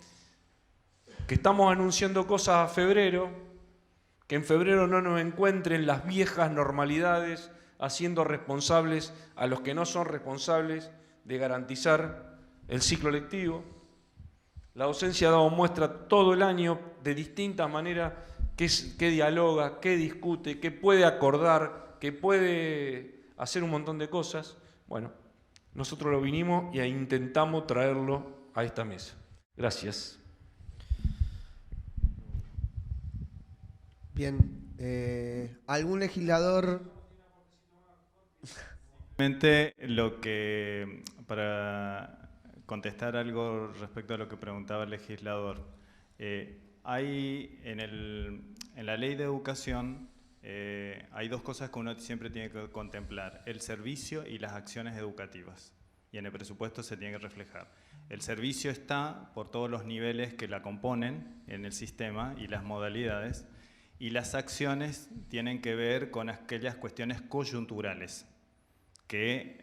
Que estamos anunciando cosas a febrero, que en febrero no nos encuentren las viejas normalidades haciendo responsables a los que no son responsables de garantizar el ciclo lectivo. La docencia ha dado muestra todo el año de distintas maneras que dialoga, que discute, que puede acordar que puede hacer un montón de cosas. Bueno, nosotros lo vinimos y intentamos traerlo a esta mesa. Gracias. Bien, ¿algún legislador? Lo que, para contestar algo respecto a lo que preguntaba el legislador, hay en la ley de educación hay dos cosas que uno siempre tiene que contemplar: el servicio y las acciones educativas, y en el presupuesto se tiene que reflejar. El servicio está por todos los niveles que la componen en el sistema y las modalidades, y las acciones tienen que ver con aquellas cuestiones coyunturales que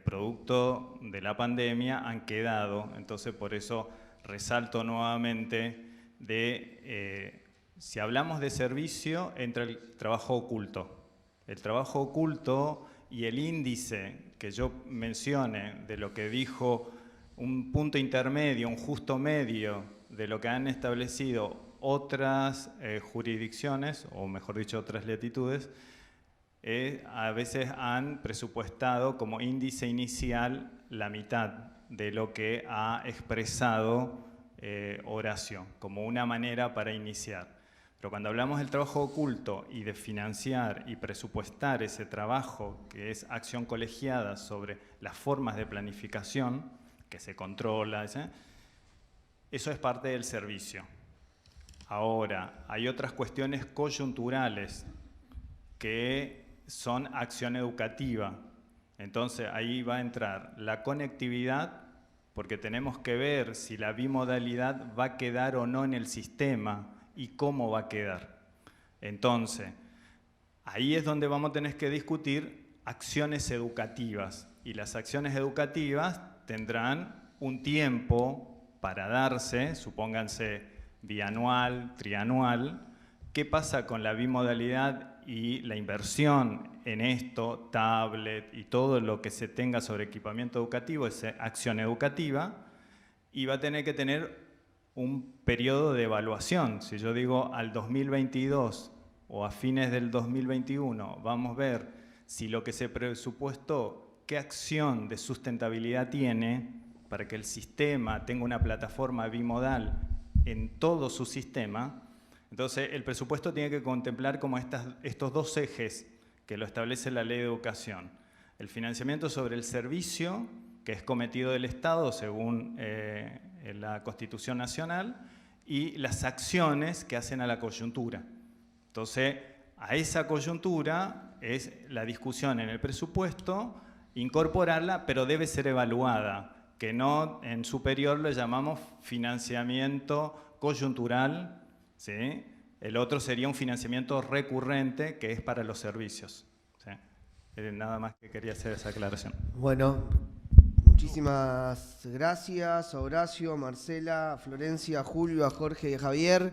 producto de la pandemia han quedado. Entonces, por eso resalto nuevamente si hablamos de servicio, entra el trabajo oculto. El trabajo oculto y el índice que yo mencione de lo que dijo un punto intermedio, un justo medio de lo que han establecido otras jurisdicciones, o mejor dicho, otras latitudes, a veces han presupuestado como índice inicial la mitad de lo que ha expresado Horacio, como una manera para iniciar. Pero cuando hablamos del trabajo oculto y de financiar y presupuestar ese trabajo, que es acción colegiada sobre las formas de planificación, que se controla, eso es parte del servicio. Ahora, hay otras cuestiones coyunturales que son acción educativa. Entonces, ahí va a entrar la conectividad, porque tenemos que ver si la bimodalidad va a quedar o no en el sistema y cómo va a quedar. Entonces, ahí es donde vamos a tener que discutir acciones educativas, y las acciones educativas tendrán un tiempo para darse, supónganse bianual, trianual. ¿Qué pasa con la bimodalidad y la inversión en esto, tablet y todo lo que se tenga sobre equipamiento educativo? Es acción educativa, y va a tener que tener un periodo de evaluación. Si yo digo al 2022 o a fines del 2021, vamos a ver si lo que se presupuestó, qué acción de sustentabilidad tiene para que el sistema tenga una plataforma bimodal en todo su sistema. Entonces, el presupuesto tiene que contemplar como estos dos ejes que lo establece la Ley de Educación: el financiamiento sobre el servicio, que es cometido del Estado según la Constitución Nacional, y las acciones que hacen a la coyuntura. Entonces, a esa coyuntura es la discusión en el presupuesto, incorporarla, pero debe ser evaluada, que no en superior lo llamamos financiamiento coyuntural, ¿sí? El otro sería un financiamiento recurrente, que es para los servicios, ¿sí? Nada más que quería hacer esa aclaración. Bueno, muchísimas gracias a Horacio, a Marcela, a Florencia, a Julio, a Jorge y a Javier.